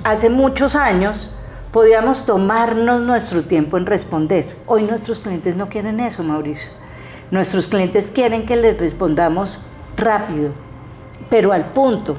hace muchos años podíamos tomarnos nuestro tiempo en responder. Hoy nuestros clientes no quieren eso, Mauricio. Nuestros clientes quieren que les respondamos rápido, pero al punto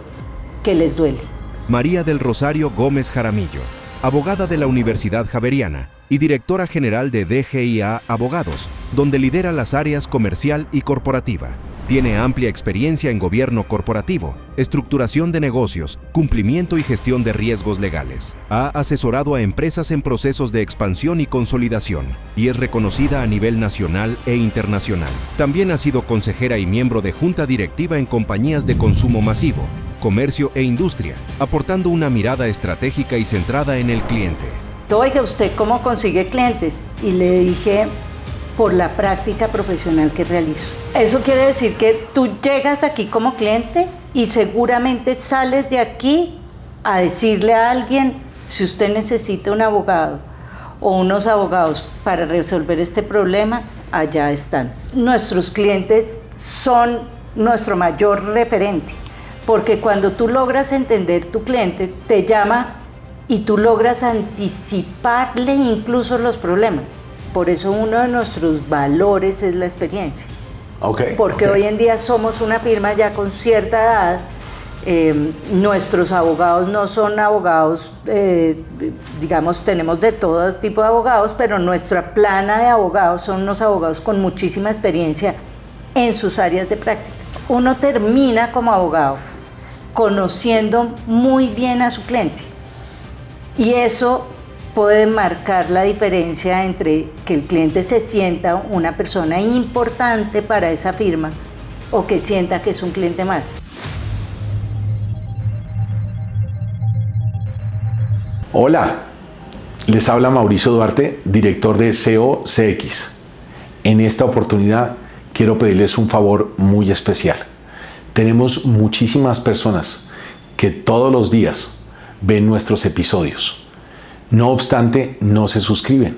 que les duele. María del Rosario Gómez Jaramillo, abogada de la Universidad Javeriana y directora general de DGIA Abogados, donde lidera las áreas comercial y corporativa. Tiene amplia experiencia en gobierno corporativo, estructuración de negocios, cumplimiento y gestión de riesgos legales. Ha asesorado a empresas en procesos de expansión y consolidación y es reconocida a nivel nacional e internacional. También ha sido consejera y miembro de junta directiva en compañías de consumo masivo, comercio e industria, aportando una mirada estratégica y centrada en el cliente. Oiga, ¿usted cómo consigue clientes? Y le dije, por la práctica profesional que realizo. Eso quiere decir que tú llegas aquí como cliente y seguramente sales de aquí a decirle a alguien, si usted necesita un abogado o unos abogados para resolver este problema, allá están. Nuestros clientes son nuestro mayor referente, porque cuando tú logras entender tu cliente, te llama y tú logras anticiparle incluso los problemas. Por eso uno de nuestros valores es la experiencia. Porque hoy en día somos una firma ya con cierta edad. Nuestros abogados no son abogados, digamos, tenemos de todo tipo de abogados, pero nuestra plana de abogados son unos abogados con muchísima experiencia en sus áreas de práctica. Uno termina como abogado conociendo muy bien a su cliente. Y eso puede marcar la diferencia entre que el cliente se sienta una persona importante para esa firma o que sienta que es un cliente más. Hola, les habla Mauricio Duarte, director de SEO CX. En esta oportunidad quiero pedirles un favor muy especial. Tenemos muchísimas personas que todos los días ven nuestros episodios. No obstante, no se suscriben.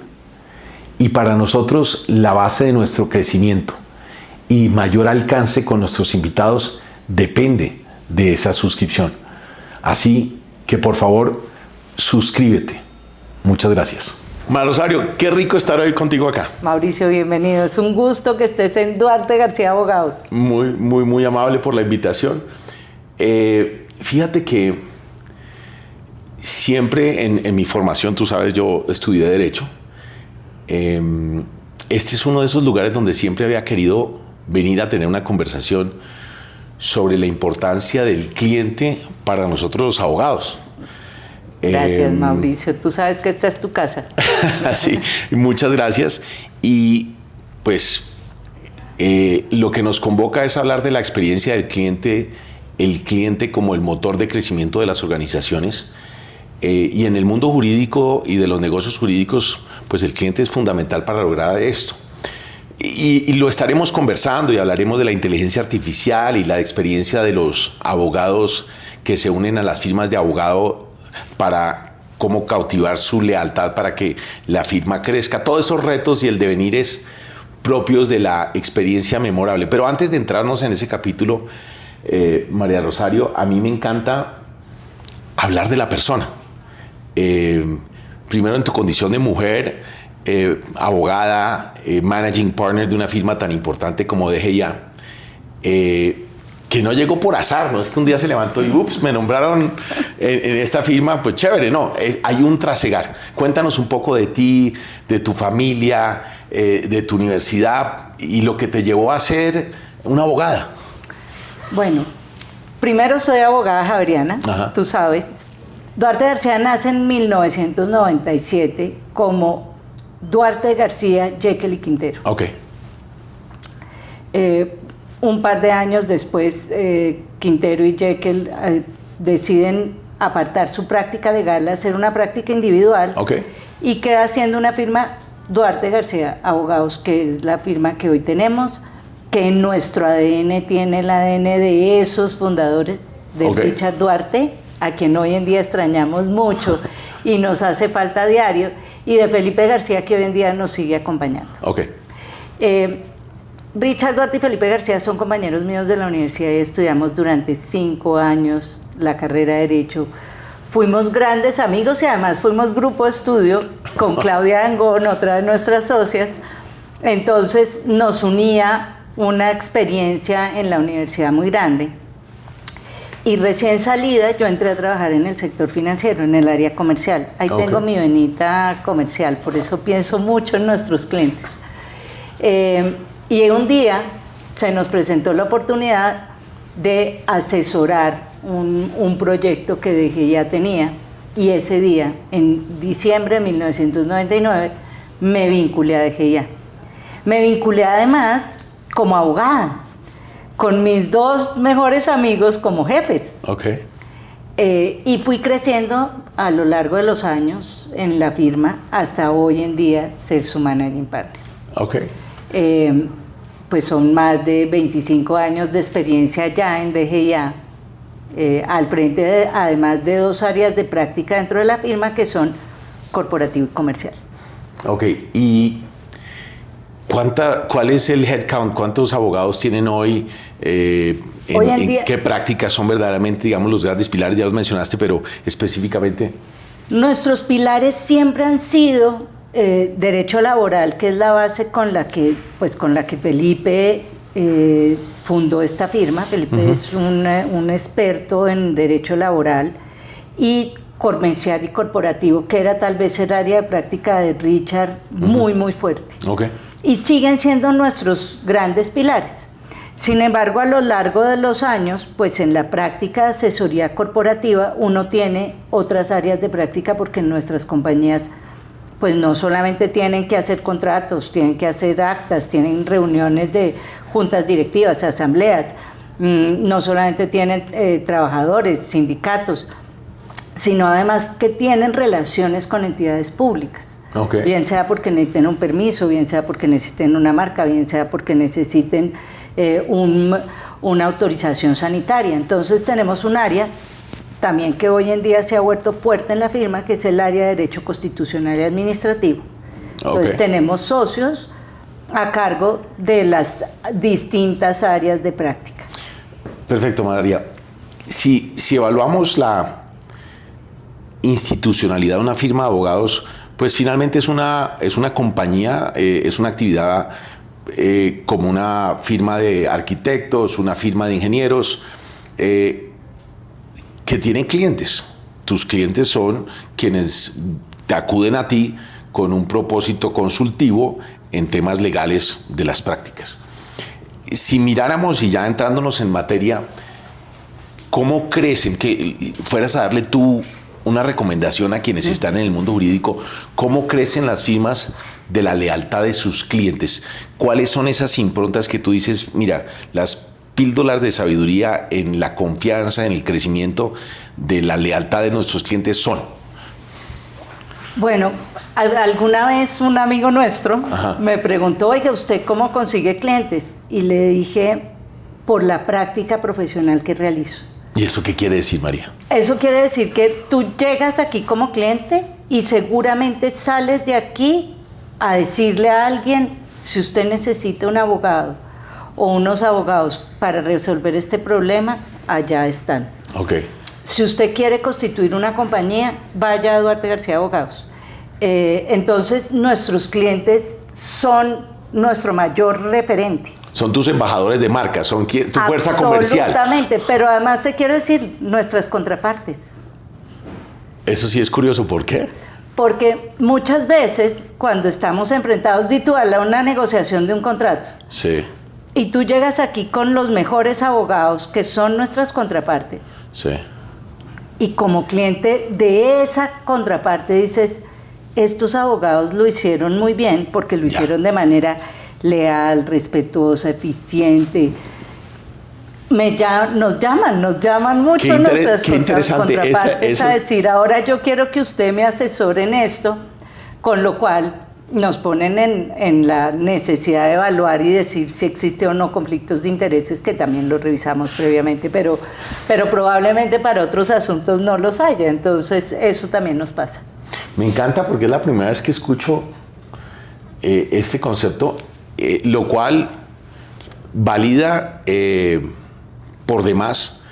Y para nosotros, la base de nuestro crecimiento y mayor alcance con nuestros invitados depende de esa suscripción. Así que, por favor, suscríbete. Muchas gracias. María Rosario, qué rico estar hoy contigo acá. Mauricio, bienvenido. Es un gusto que estés en Duarte García Abogados. Muy amable por la invitación. Fíjate que siempre en mi formación, tú sabes, yo estudié Derecho. Este es uno de esos lugares donde siempre había querido venir a tener una conversación sobre la importancia del cliente para nosotros los abogados. Gracias, Mauricio. Tú sabes que esta es tu casa. Sí, muchas gracias. Y pues lo que nos convoca es hablar de la experiencia del cliente, el cliente como el motor de crecimiento de las organizaciones. Y en el mundo jurídico y de los negocios jurídicos, pues el cliente es fundamental para lograr esto. Y lo estaremos conversando y hablaremos de la inteligencia artificial y la experiencia de los abogados que se unen a las firmas de abogado para cómo cautivar su lealtad para que la firma crezca. Todos esos retos y el devenires propios de la experiencia memorable. Pero antes de entrarnos en ese capítulo, María Rosario, a mí me encanta hablar de la persona. Primero en tu condición de mujer, abogada, managing partner de una firma tan importante como DGIA, que no llegó por azar, no es que un día se levantó y ups, me nombraron en esta firma, pues chévere, no, hay un trasegar. Cuéntanos un poco de ti, de tu familia, de tu universidad y lo que te llevó a ser una abogada. Bueno, primero soy abogada javeriana, tú sabes. Duarte García nace en 1997 como Duarte García, Jekyll y Quintero. Un par de años después, Quintero y Jekyll deciden apartar su práctica legal, hacer una práctica individual y queda siendo una firma Duarte García Abogados, que es la firma que hoy tenemos, que en nuestro ADN tiene el ADN de esos fundadores, de Richard Duarte, a quien hoy en día extrañamos mucho y nos hace falta a diario, y de Felipe García, que hoy en día nos sigue acompañando. Richard Duarte y Felipe García son compañeros míos de la universidad y estudiamos durante 5 años la carrera de Derecho. fuimos grandes amigos y además fuimos grupo de estudio con Claudia Dangón, otra de nuestras socias. Entonces nos unía una experiencia en la universidad muy grande. Y recién salida yo entré a trabajar en el sector financiero, en el área comercial. Ahí tengo mi venita comercial, por eso pienso mucho en nuestros clientes. Y un día se nos presentó la oportunidad de asesorar un proyecto que DGIA tenía, y ese día, en diciembre de 1999, me vinculé a DGIA. Me vinculé además como abogada, con mis dos mejores amigos como jefes. Y fui creciendo a lo largo de los años en la firma hasta hoy en día ser su managing partner. Pues son más de 25 años de experiencia ya en DGIA, al frente además de 2 áreas de práctica dentro de la firma que son corporativo y comercial. ¿Y cuál es el headcount? ¿Cuántos abogados tienen hoy? Hoy en día, ¿qué prácticas son verdaderamente, digamos, los grandes pilares? Ya los mencionaste, pero específicamente. Nuestros pilares siempre han sido derecho laboral, que es la base con la que Felipe fundó esta firma. Felipe es un experto en derecho laboral, y comercial y corporativo, que era tal vez el área de práctica de Richard, muy fuerte. Y siguen siendo nuestros grandes pilares. Sin embargo, a lo largo de los años, pues en la práctica de asesoría corporativa uno tiene otras áreas de práctica, porque nuestras compañías pues no solamente tienen que hacer contratos, tienen que hacer actas, tienen reuniones de juntas directivas, asambleas, no solamente tienen trabajadores, sindicatos, sino además que tienen relaciones con entidades públicas. Bien sea porque necesiten un permiso, bien sea porque necesiten una marca, bien sea porque necesiten una autorización sanitaria. Entonces tenemos un área también que hoy en día se ha vuelto fuerte en la firma, que es el área de Derecho Constitucional y Administrativo. Entonces tenemos socios a cargo de las distintas áreas de práctica. Perfecto, María. Si evaluamos la institucionalidad de una firma de abogados, pues finalmente es una compañía, es una actividad como una firma de arquitectos, una firma de ingenieros, que tienen clientes. Tus clientes son quienes te acuden a ti con un propósito consultivo en temas legales de las prácticas. Si miráramos, y ya entrándonos en materia, ¿cómo crecen? Que fueras a darle tú una recomendación a quienes están en el mundo jurídico, ¿cómo crecen las firmas de la lealtad de sus clientes? ¿Cuáles son esas improntas que tú dices, mira, las píldoras de sabiduría en la confianza, en el crecimiento de la lealtad de nuestros clientes son? Bueno, alguna vez un amigo nuestro me preguntó, oiga, ¿usted cómo consigue clientes? Y le dije, por la práctica profesional que realizo. ¿Y eso qué quiere decir, María? Eso quiere decir que tú llegas aquí como cliente y seguramente sales de aquí a decirle a alguien, si usted necesita un abogado o unos abogados para resolver este problema, allá están. Si usted quiere constituir una compañía, vaya a Duarte García Abogados. Entonces, nuestros clientes son nuestro mayor referente. Son tus embajadores de marca, son tu fuerza comercial. Absolutamente, pero además te quiero decir, nuestras contrapartes. Eso sí es curioso, ¿por qué? Porque muchas veces, cuando estamos enfrentados, di tú, a una negociación de un contrato. Sí. Y tú llegas aquí con los mejores abogados, que son nuestras contrapartes. Sí. Y como cliente de esa contraparte dices, estos abogados lo hicieron muy bien, porque lo hicieron de manera leal, respetuosa, eficiente. Nos llaman mucho nuestras contrapartes a decir, ahora yo quiero que usted me asesore en esto, con lo cual nos ponen en la necesidad de evaluar y decir si existe o no conflictos de intereses, que también los revisamos previamente, pero probablemente para otros asuntos no los haya. Entonces eso también nos pasa. Me encanta porque es la primera vez que escucho este concepto, lo cual valida por demás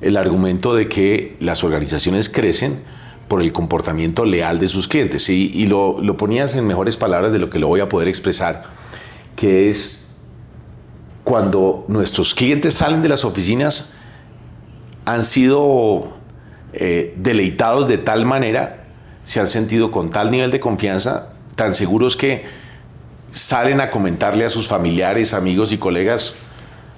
el argumento de que las organizaciones crecen por el comportamiento leal de sus clientes. Y lo ponías en mejores palabras de lo que lo voy a poder expresar, que es cuando nuestros clientes salen de las oficinas, han sido deleitados de tal manera, se han sentido con tal nivel de confianza, tan seguros que salen a comentarle a sus familiares, amigos y colegas: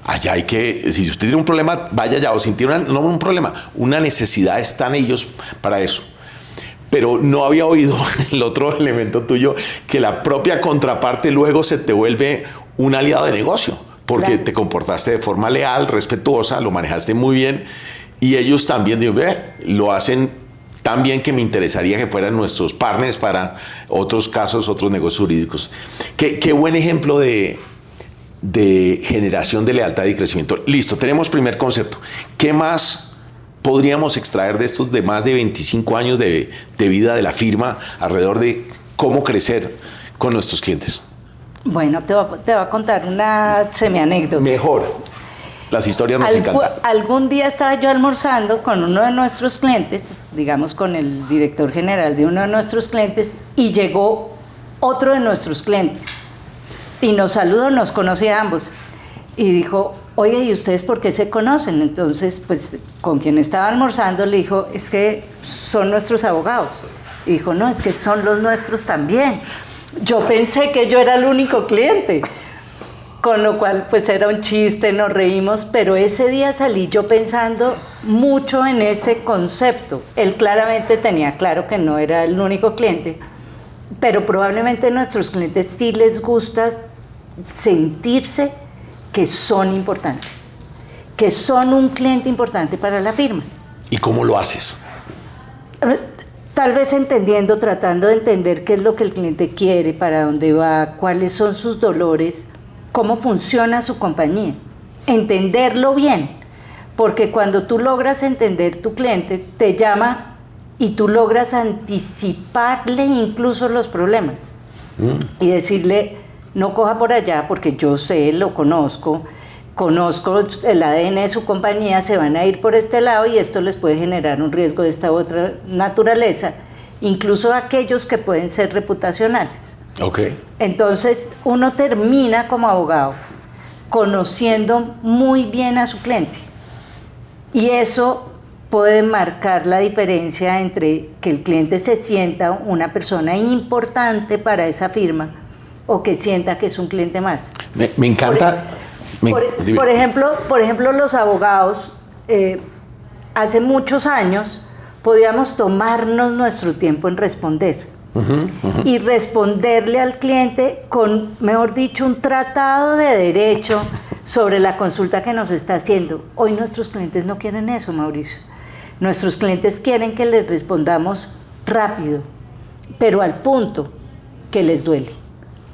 allá hay que, si usted tiene un problema, vaya allá, o si tiene no un problema, una necesidad, están ellos para eso. Pero no había oído el otro elemento tuyo, que la propia contraparte luego se te vuelve un aliado de negocio, porque claro, te comportaste de forma leal, respetuosa, lo manejaste muy bien, y ellos también digo, lo hacen tan bien que me interesaría que fueran nuestros partners para otros casos, otros negocios jurídicos. Qué buen ejemplo de generación de lealtad y crecimiento. Listo, tenemos primer concepto. ¿Qué más podríamos extraer de estos de más de 25 años de vida de la firma alrededor de cómo crecer con nuestros clientes? Bueno, te voy a contar una semi-anécdota. Mejor. Las historias nos encantan. Algún día estaba yo almorzando con uno de nuestros clientes, digamos con el director general de uno de nuestros clientes, y llegó otro de nuestros clientes. Y nos saludó, nos conocía a ambos. Y dijo: oye, ¿y ustedes por qué se conocen? Entonces, pues, con quien estaba almorzando le dijo: es que son nuestros abogados. Y dijo: no, es que son los nuestros también. Yo pensé que yo era el único cliente. Con lo cual, pues, era un chiste, nos reímos, pero ese día salí yo pensando mucho en ese concepto. Él claramente tenía claro que no era el único cliente, pero probablemente a nuestros clientes sí les gusta sentirse que son importantes, que son un cliente importante para la firma. ¿Y cómo lo haces? Tal vez entendiendo, tratando de entender qué es lo que el cliente quiere, para dónde va, cuáles son sus dolores, cómo funciona su compañía. Entenderlo bien, porque cuando tú logras entender tu cliente, te llama y tú logras anticiparle incluso los problemas. Y decirle: no coja por allá porque yo sé, lo conozco el ADN de su compañía, se van a ir por este lado y esto les puede generar un riesgo de esta otra naturaleza, incluso aquellos que pueden ser reputacionales. Okay. Entonces uno termina como abogado conociendo muy bien a su cliente, y eso puede marcar la diferencia entre que el cliente se sienta una persona importante para esa firma o que sienta que es un cliente más. Me encanta. Por ejemplo, los abogados, hace muchos años podíamos tomarnos nuestro tiempo en responder. Y responderle al cliente con, mejor dicho, un tratado de derecho sobre la consulta que nos está haciendo. Hoy nuestros clientes no quieren eso, Mauricio. Nuestros clientes quieren que les respondamos rápido, pero al punto que les duele.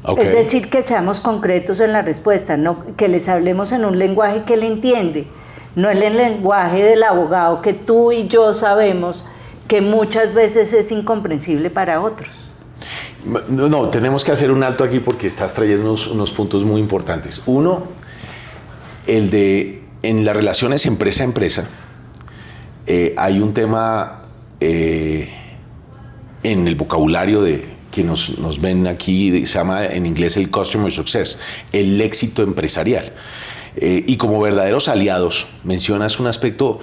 Okay. Es decir, que seamos concretos en la respuesta, no, que les hablemos en un lenguaje que él entiende, no en el lenguaje del abogado que tú y yo sabemos que muchas veces es incomprensible para otros. No, tenemos que hacer un alto aquí porque estás trayendo unos puntos muy importantes. Uno, el de en las relaciones empresa a empresa, hay un tema en el vocabulario de que nos ven aquí, se llama en inglés el customer success, el éxito empresarial. Y como verdaderos aliados, mencionas un aspecto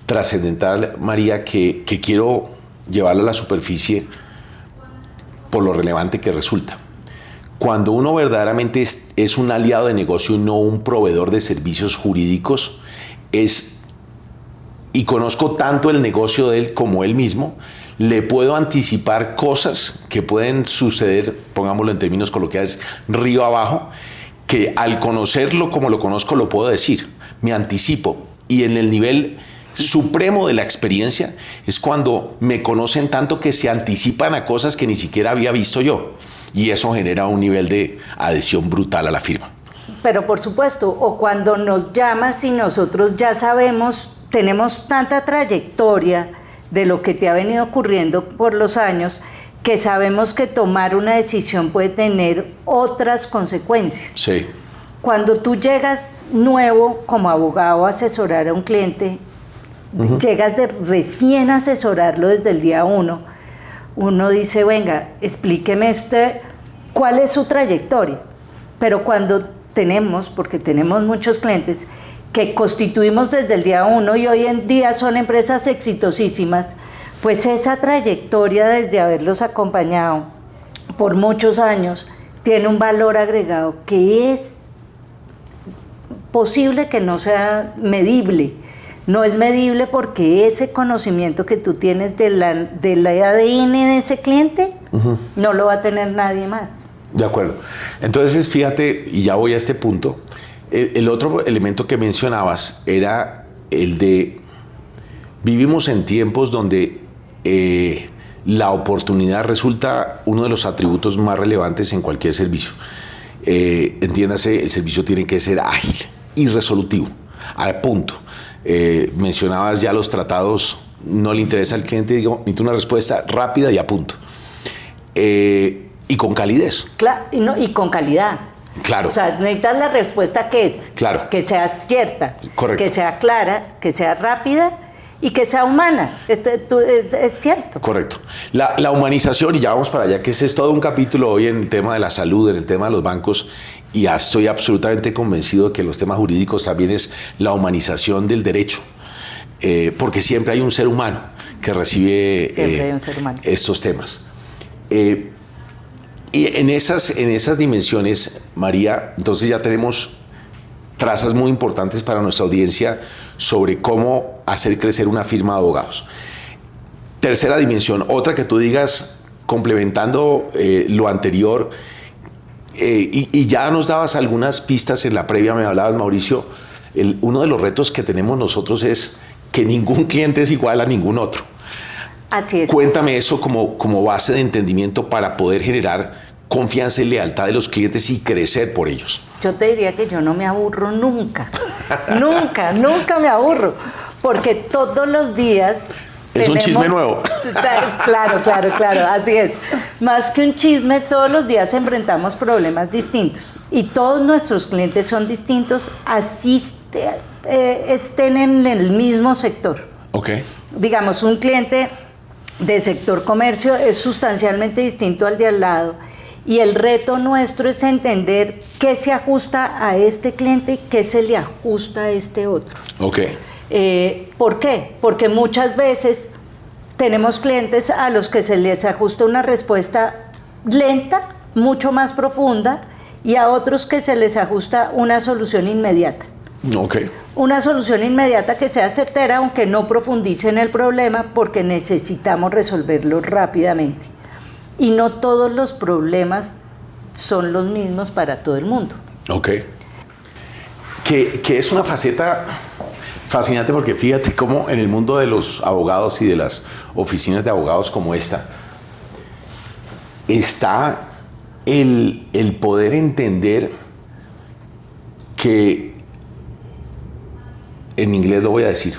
trascendental, María, que quiero llevarlo a la superficie por lo relevante que resulta. Cuando uno verdaderamente es un aliado de negocio y no un proveedor de servicios jurídicos, y conozco tanto el negocio de él como él mismo, le puedo anticipar cosas que pueden suceder, pongámoslo en términos coloquiales, río abajo, que al conocerlo como lo conozco lo puedo decir, me anticipo. Y en el nivel supremo de la experiencia es cuando me conocen tanto que se anticipan a cosas que ni siquiera había visto yo, y eso genera un nivel de adhesión brutal a la firma. Pero por supuesto, o cuando nos llamas y nosotros ya sabemos, tenemos tanta trayectoria de lo que te ha venido ocurriendo por los años, que sabemos que tomar una decisión puede tener otras consecuencias. Sí. Cuando tú llegas nuevo como abogado a asesorar a un cliente, llegas de recién asesorarlo desde el día 1, uno dice, venga, explíqueme cuál es su trayectoria. Pero cuando porque tenemos muchos clientes que constituimos desde el día 1 y hoy en día son empresas exitosísimas, pues esa trayectoria desde haberlos acompañado por muchos años tiene un valor agregado que es posible que no sea medible. No es medible porque ese conocimiento que tú tienes del ADN de ese cliente no lo va a tener nadie más. De acuerdo. Entonces, fíjate, y ya voy a este punto, el otro elemento que mencionabas era el de vivimos en tiempos donde la oportunidad resulta uno de los atributos más relevantes en cualquier servicio. Entiéndase, el servicio tiene que ser ágil y resolutivo, a punto. Mencionabas ya los tratados, no le interesa al cliente, digo, necesito una respuesta rápida y a punto. Y con calidez. Claro, y con calidad. Claro. O sea, necesitas la respuesta que es. Claro. Que sea cierta. Correcto. Que sea clara, que sea rápida y que sea humana. Es cierto. Correcto. La humanización, y ya vamos para allá, que ese es todo un capítulo hoy en el tema de la salud, en el tema de los bancos, y ya estoy absolutamente convencido de que los temas jurídicos también es la humanización del derecho, porque siempre hay un ser humano que recibe estos temas. Y en esas dimensiones, María, entonces ya tenemos trazas muy importantes para nuestra audiencia sobre cómo hacer crecer una firma de abogados. Tercera dimensión, otra que tú digas, complementando lo anterior, y ya nos dabas algunas pistas en la previa, me hablabas, Mauricio, uno de los retos que tenemos nosotros es que ningún cliente es igual a ningún otro. Así es. Cuéntame eso como base de entendimiento para poder generar confianza y lealtad de los clientes y crecer por ellos. Yo te diría que yo no me aburro nunca. nunca me aburro. Porque todos los días... Es un chisme nuevo. Claro, así es. Más que un chisme, todos los días enfrentamos problemas distintos. Y todos nuestros clientes son distintos, así estén en el mismo sector. Ok. Digamos, un cliente de sector comercio es sustancialmente distinto al de al lado. Y el reto nuestro es entender qué se ajusta a este cliente y qué se le ajusta a este otro. Ok. ¿Por qué? Porque muchas veces tenemos clientes a los que se les ajusta una respuesta lenta, mucho más profunda, y a otros que se les ajusta una solución inmediata. Ok. Una solución inmediata que sea certera, aunque no profundice en el problema, porque necesitamos resolverlo rápidamente. Y no todos los problemas son los mismos para todo el mundo. Ok. Que es una faceta fascinante, porque fíjate cómo en el mundo de los abogados y de las oficinas de abogados como esta, está el poder entender que, en inglés lo voy a decir,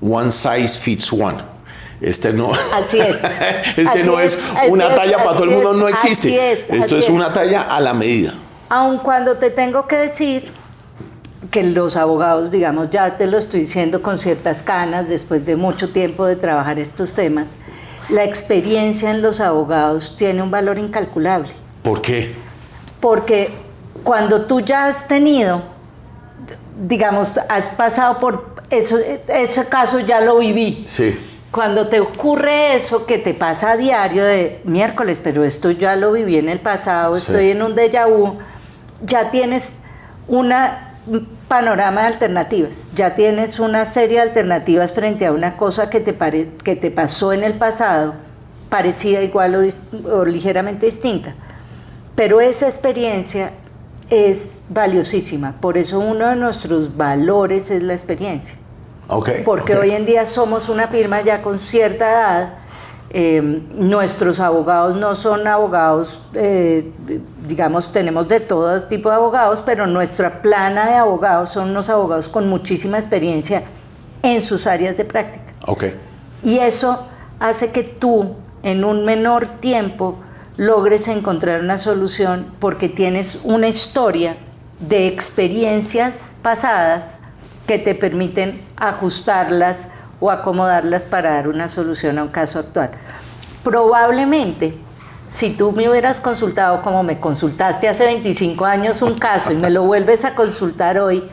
one size fits one. No, así es. No es una talla para todo el mundo, no existe. Esto es una talla a la medida. Aun cuando te tengo que decir que los abogados, digamos, ya te lo estoy diciendo con ciertas canas, después de mucho tiempo de trabajar estos temas, la experiencia en los abogados tiene un valor incalculable. ¿Por qué? Porque cuando tú ya has tenido, digamos, has pasado por eso, ese caso ya lo viví. Sí. Cuando te ocurre eso que te pasa a diario de miércoles, pero esto ya lo viví en el pasado, sí, estoy en un déjà vu, ya tienes un panorama de alternativas, ya tienes una serie de alternativas frente a una cosa que te pasó en el pasado, parecida, igual o ligeramente distinta. Pero esa experiencia es valiosísima, por eso uno de nuestros valores es la experiencia. Porque hoy en día somos una firma ya con cierta edad, nuestros abogados no son abogados, digamos, tenemos de todo tipo de abogados, pero nuestra plana de abogados son unos abogados con muchísima experiencia en sus áreas de práctica. Y eso hace que tú, en un menor tiempo, logres encontrar una solución porque tienes una historia de experiencias pasadas que te permiten ajustarlas o acomodarlas para dar una solución a un caso actual. Probablemente, si tú me hubieras consultado como me consultaste hace 25 años un caso y me lo vuelves a consultar hoy,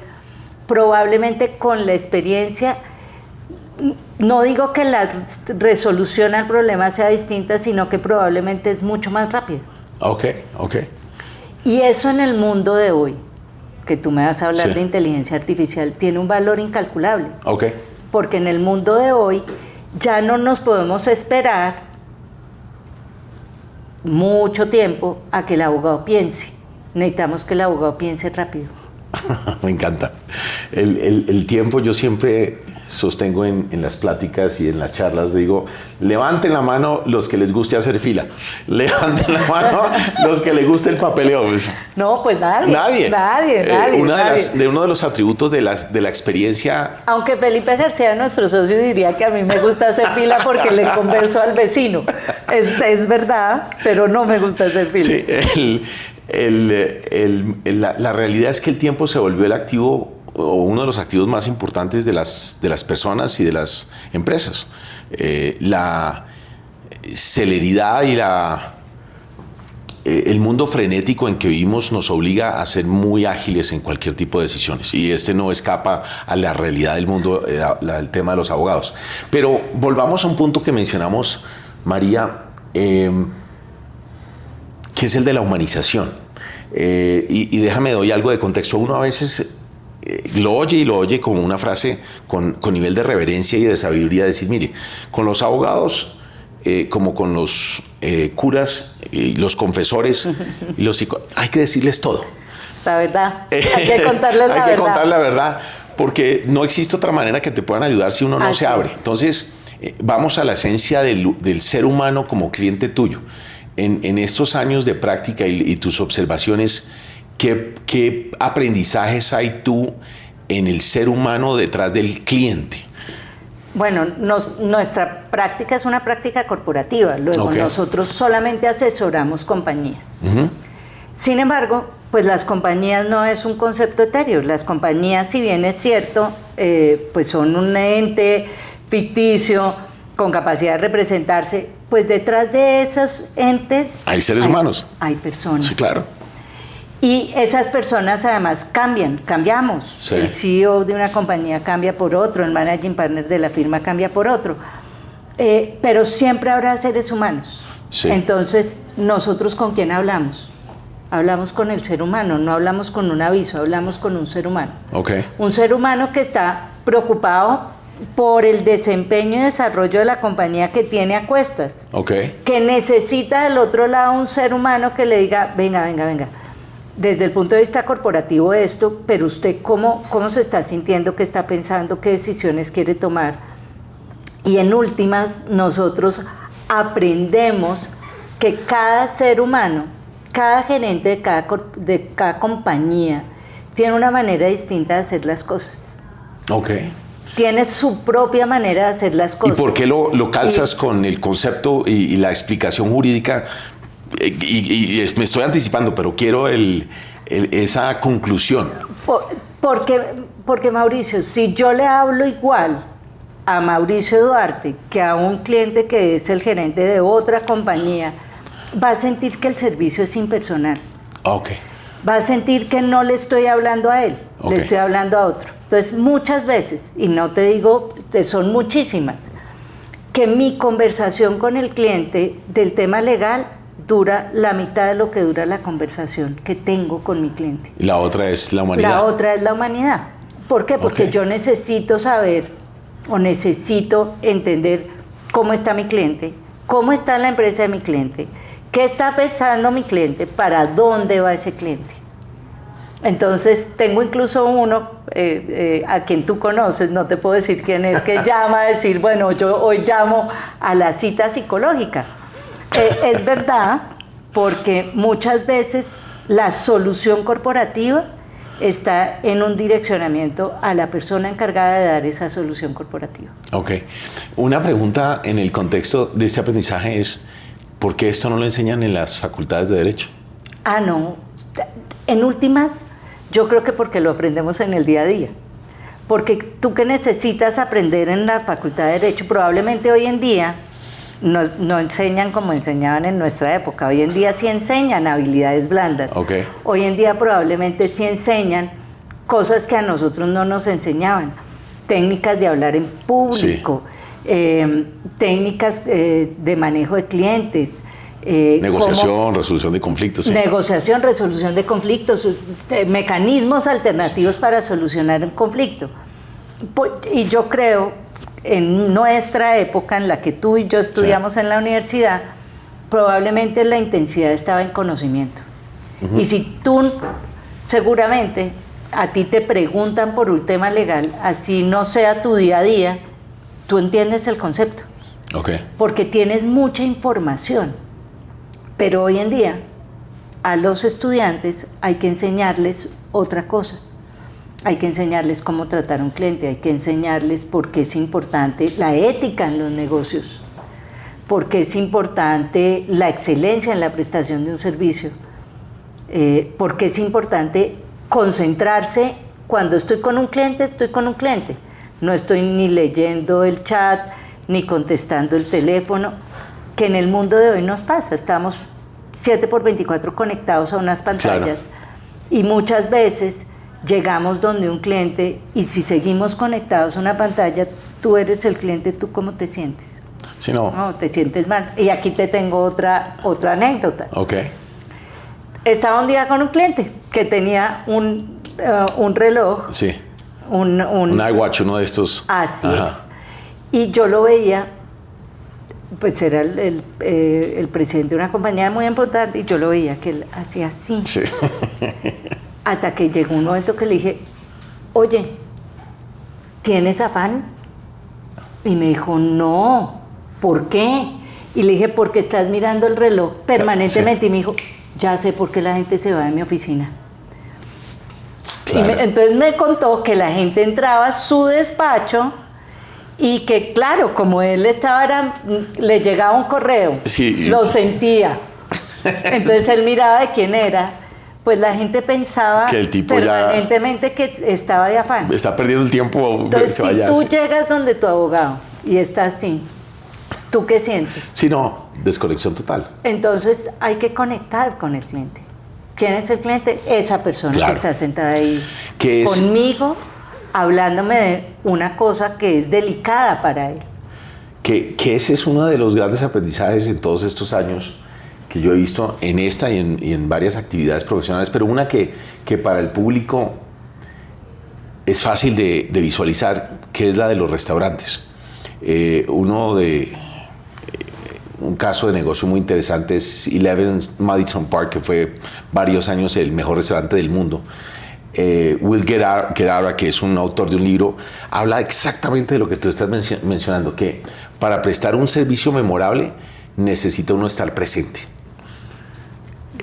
probablemente con la experiencia, no digo que la resolución al problema sea distinta, sino que probablemente es mucho más rápido. Ok. Y eso en el mundo de hoy, que tú me vas a hablar Sí. de inteligencia artificial, tiene un valor incalculable. Ok. Porque en el mundo de hoy ya no nos podemos esperar mucho tiempo a que el abogado piense. Necesitamos que el abogado piense rápido. Me encanta. El tiempo, yo siempre sostengo en las pláticas y en las charlas, digo, levanten la mano los que les guste hacer fila. Levanten la mano los que les guste el papeleo. No, pues nadie. Nadie. Nadie. Uno de los atributos de la experiencia. Aunque Felipe García, nuestro socio, diría que a mí me gusta hacer fila porque le converso al vecino. Es verdad, pero no me gusta hacer fila. Sí, la realidad es que el tiempo se volvió el activo o uno de los activos más importantes de las personas y de las empresas. La celeridad y el mundo frenético en que vivimos nos obliga a ser muy ágiles en cualquier tipo de decisiones, y este no escapa a la realidad del mundo, el tema de los abogados. Pero volvamos a un punto que mencionamos, María, que es el de la humanización. Y déjame doy algo de contexto. Uno a veces lo oye como una frase con nivel de reverencia y de sabiduría, decir, mire, con los abogados, como con los curas y los confesores y los hay que decirles todo. La verdad, hay que contarles la verdad. Hay que contar la verdad, porque no existe otra manera que te puedan ayudar si uno no se abre. Entonces, vamos a la esencia del ser humano como cliente tuyo. En estos años de práctica y tus observaciones, ¿qué aprendizajes hay tú en el ser humano detrás del cliente? Bueno, nuestra práctica es una práctica corporativa. Luego nosotros solamente asesoramos compañías. Sin embargo, pues las compañías no es un concepto etéreo. Las compañías, si bien es cierto, pues son un ente ficticio con capacidad de representarse, pues detrás de esos entes hay seres humanos. Hay personas. Sí, claro. Y esas personas además cambiamos. Sí. El CEO de una compañía cambia por otro, el managing partner de la firma cambia por otro. Pero siempre habrá seres humanos. Sí. Entonces, ¿nosotros con quién hablamos? Hablamos con el ser humano, no hablamos con un aviso, hablamos con un ser humano. Un ser humano que está preocupado por el desempeño y desarrollo de la compañía que tiene a cuestas. Que necesita del otro lado un ser humano que le diga, venga. Desde el punto de vista corporativo esto, pero usted cómo se está sintiendo, qué está pensando, qué decisiones quiere tomar. Y en últimas, nosotros aprendemos que cada ser humano, cada gerente de cada compañía, tiene una manera distinta de hacer las cosas. Tiene su propia manera de hacer las cosas. ¿Y por qué lo calzas con el concepto y la explicación jurídica? Y me estoy anticipando, pero quiero esa conclusión. Porque Mauricio, si yo le hablo igual a Mauricio Duarte que a un cliente que es el gerente de otra compañía, va a sentir que el servicio es impersonal. Va a sentir que no le estoy hablando a él, le estoy hablando a otro. Entonces, muchas veces, y no te digo, son muchísimas, que mi conversación con el cliente del tema legal dura la mitad de lo que dura la conversación que tengo con mi cliente. ¿Y la otra es la humanidad? La otra es la humanidad. ¿Por qué? Porque yo necesito saber o necesito entender cómo está mi cliente, cómo está la empresa de mi cliente, qué está pensando mi cliente, para dónde va ese cliente. Entonces, tengo incluso uno a quien tú conoces, no te puedo decir quién es, que llama a decir, bueno, yo hoy llamo a la cita psicológica. Es verdad, porque muchas veces la solución corporativa está en un direccionamiento a la persona encargada de dar esa solución corporativa. Una pregunta en el contexto de este aprendizaje es, ¿por qué esto no lo enseñan en las facultades de Derecho? No. En últimas, yo creo que porque lo aprendemos en el día a día. Porque tú que necesitas aprender en la Facultad de Derecho, probablemente hoy en día no enseñan como enseñaban en nuestra época. Hoy en día sí enseñan habilidades blandas. Okay. Hoy en día probablemente sí enseñan cosas que a nosotros no nos enseñaban. Técnicas de hablar en público, técnicas de manejo de clientes. Negociación, resolución de conflictos. Sí. Negociación, resolución de conflictos, mecanismos alternativos para solucionar un conflicto. Y yo creo, en nuestra época en la que tú y yo estudiamos en la universidad, probablemente la intensidad estaba en conocimiento. Y si tú, seguramente, a ti te preguntan por un tema legal, así no sea tu día a día, tú entiendes el concepto. Okay. Porque tienes mucha información. Pero hoy en día, a los estudiantes hay que enseñarles otra cosa. Hay que enseñarles cómo tratar a un cliente, hay que enseñarles por qué es importante la ética en los negocios, por qué es importante la excelencia en la prestación de un servicio, por qué es importante concentrarse. Cuando estoy con un cliente, no estoy ni leyendo el chat, ni contestando el teléfono, que en el mundo de hoy nos pasa. Estamos 7x24 conectados a unas pantallas. Claro. Y muchas veces llegamos donde un cliente y si seguimos conectados a una pantalla, tú eres el cliente, ¿tú cómo te sientes? Sí, no. No, te sientes mal. Y aquí te tengo otra anécdota. Okay. Estaba un día con un cliente que tenía un reloj. Sí. Un iWatch, uno de estos. Así es. Y yo lo veía, pues era el presidente de una compañía muy importante, y yo lo veía que él hacía así. Sí. Hasta que llegó un momento que le dije, oye, ¿tienes afán? Y me dijo, no, ¿por qué? Y le dije, porque estás mirando el reloj permanentemente. Sí. Y me dijo, ya sé por qué la gente se va de mi oficina. Claro. Entonces me contó que la gente entraba a su despacho y que, claro, como él le llegaba un correo, sí, lo sentía. Entonces él miraba de quién era. Pues la gente pensaba que el tipo permanentemente que estaba de afán. Está perdiendo el tiempo. Entonces, si tú llegas donde tu abogado y está así, ¿tú qué sientes? Sí, no, desconexión total. Entonces hay que conectar con el cliente. ¿Quién es el cliente? Esa persona, claro, que está sentada ahí conmigo, hablándome de una cosa que es delicada para él. Que ese es uno de los grandes aprendizajes en todos estos años que yo he visto en esta y en varias actividades profesionales, pero una que para el público es fácil de visualizar, que es la de los restaurantes. Un caso de negocio muy interesante es Eleven Madison Park, que fue varios años el mejor restaurante del mundo. Will Guerrara, que es un autor de un libro, habla exactamente de lo que tú estás mencionando, que para prestar un servicio memorable necesita uno estar presente.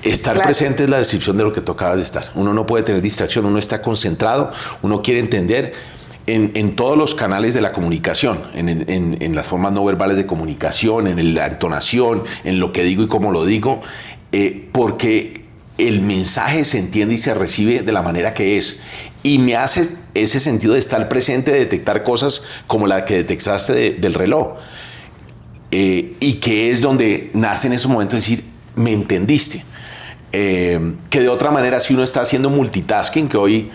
Estar claro. Presente es la descripción de lo que tú acabas de estar. Uno no puede tener distracción, uno está concentrado, uno quiere entender en todos los canales de la comunicación, en las formas no verbales de comunicación, en la entonación, en lo que digo y cómo lo digo, porque el mensaje se entiende y se recibe de la manera que es. Y me hace ese sentido de estar presente, de detectar cosas como la que detectaste del reloj. Y que es donde nace en ese momento decir, me entendiste. Que de otra manera, si uno está haciendo multitasking, que hoy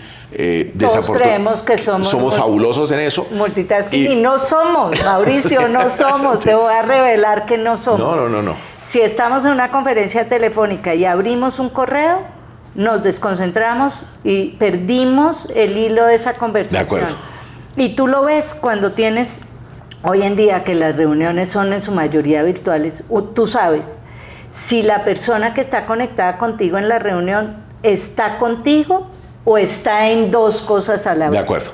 todos creemos que somos fabulosos en eso. Multitasking, y no somos, Mauricio, no somos. Sí. Te voy a revelar que no somos. No. Si estamos en una conferencia telefónica y abrimos un correo, nos desconcentramos y perdimos el hilo de esa conversación. De acuerdo. Y tú lo ves cuando tienes, hoy en día que las reuniones son en su mayoría virtuales, tú sabes si la persona que está conectada contigo en la reunión está contigo o está en dos cosas a la vez. De acuerdo.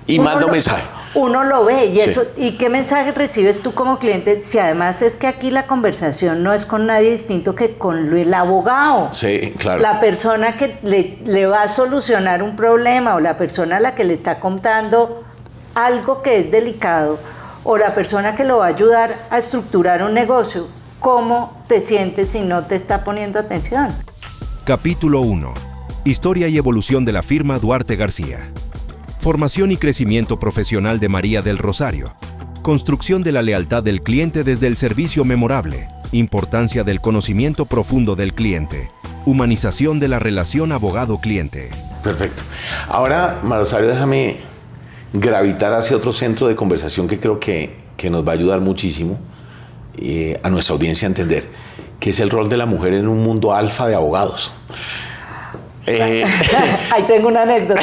Y manda un mensaje. Uno lo ve y sí. eso. ¿Y qué mensaje recibes tú como cliente? Si además es que aquí la conversación no es con nadie distinto que con el abogado. Sí, claro. La persona que le va a solucionar un problema, o la persona a la que le está contando algo que es delicado, o la persona que lo va a ayudar a estructurar un negocio. ¿Cómo te sientes si no te está poniendo atención? Capítulo 1. Historia y evolución de la firma Duarte García. Formación y crecimiento profesional de María del Rosario. Construcción de la lealtad del cliente desde el servicio memorable. Importancia del conocimiento profundo del cliente. Humanización de la relación abogado-cliente. Perfecto. Ahora, María Rosario, déjame gravitar hacia otro centro de conversación que creo que nos va a ayudar muchísimo a nuestra audiencia a entender, que es el rol de la mujer en un mundo alfa de abogados. Ahí tengo una anécdota.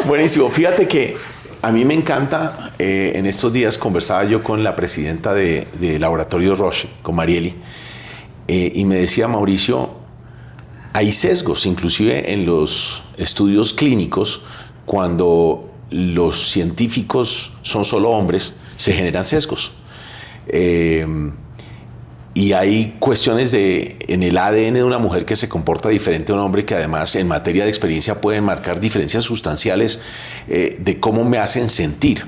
Buenísimo. Fíjate que a mí me encanta, en estos días conversaba yo con la presidenta de Laboratorio Roche, con Marieli, y me decía, Mauricio, hay sesgos, inclusive en los estudios clínicos, cuando los científicos son solo hombres, se generan sesgos. Y hay cuestiones en el ADN de una mujer que se comporta diferente a un hombre, que además en materia de experiencia pueden marcar diferencias sustanciales de cómo me hacen sentir.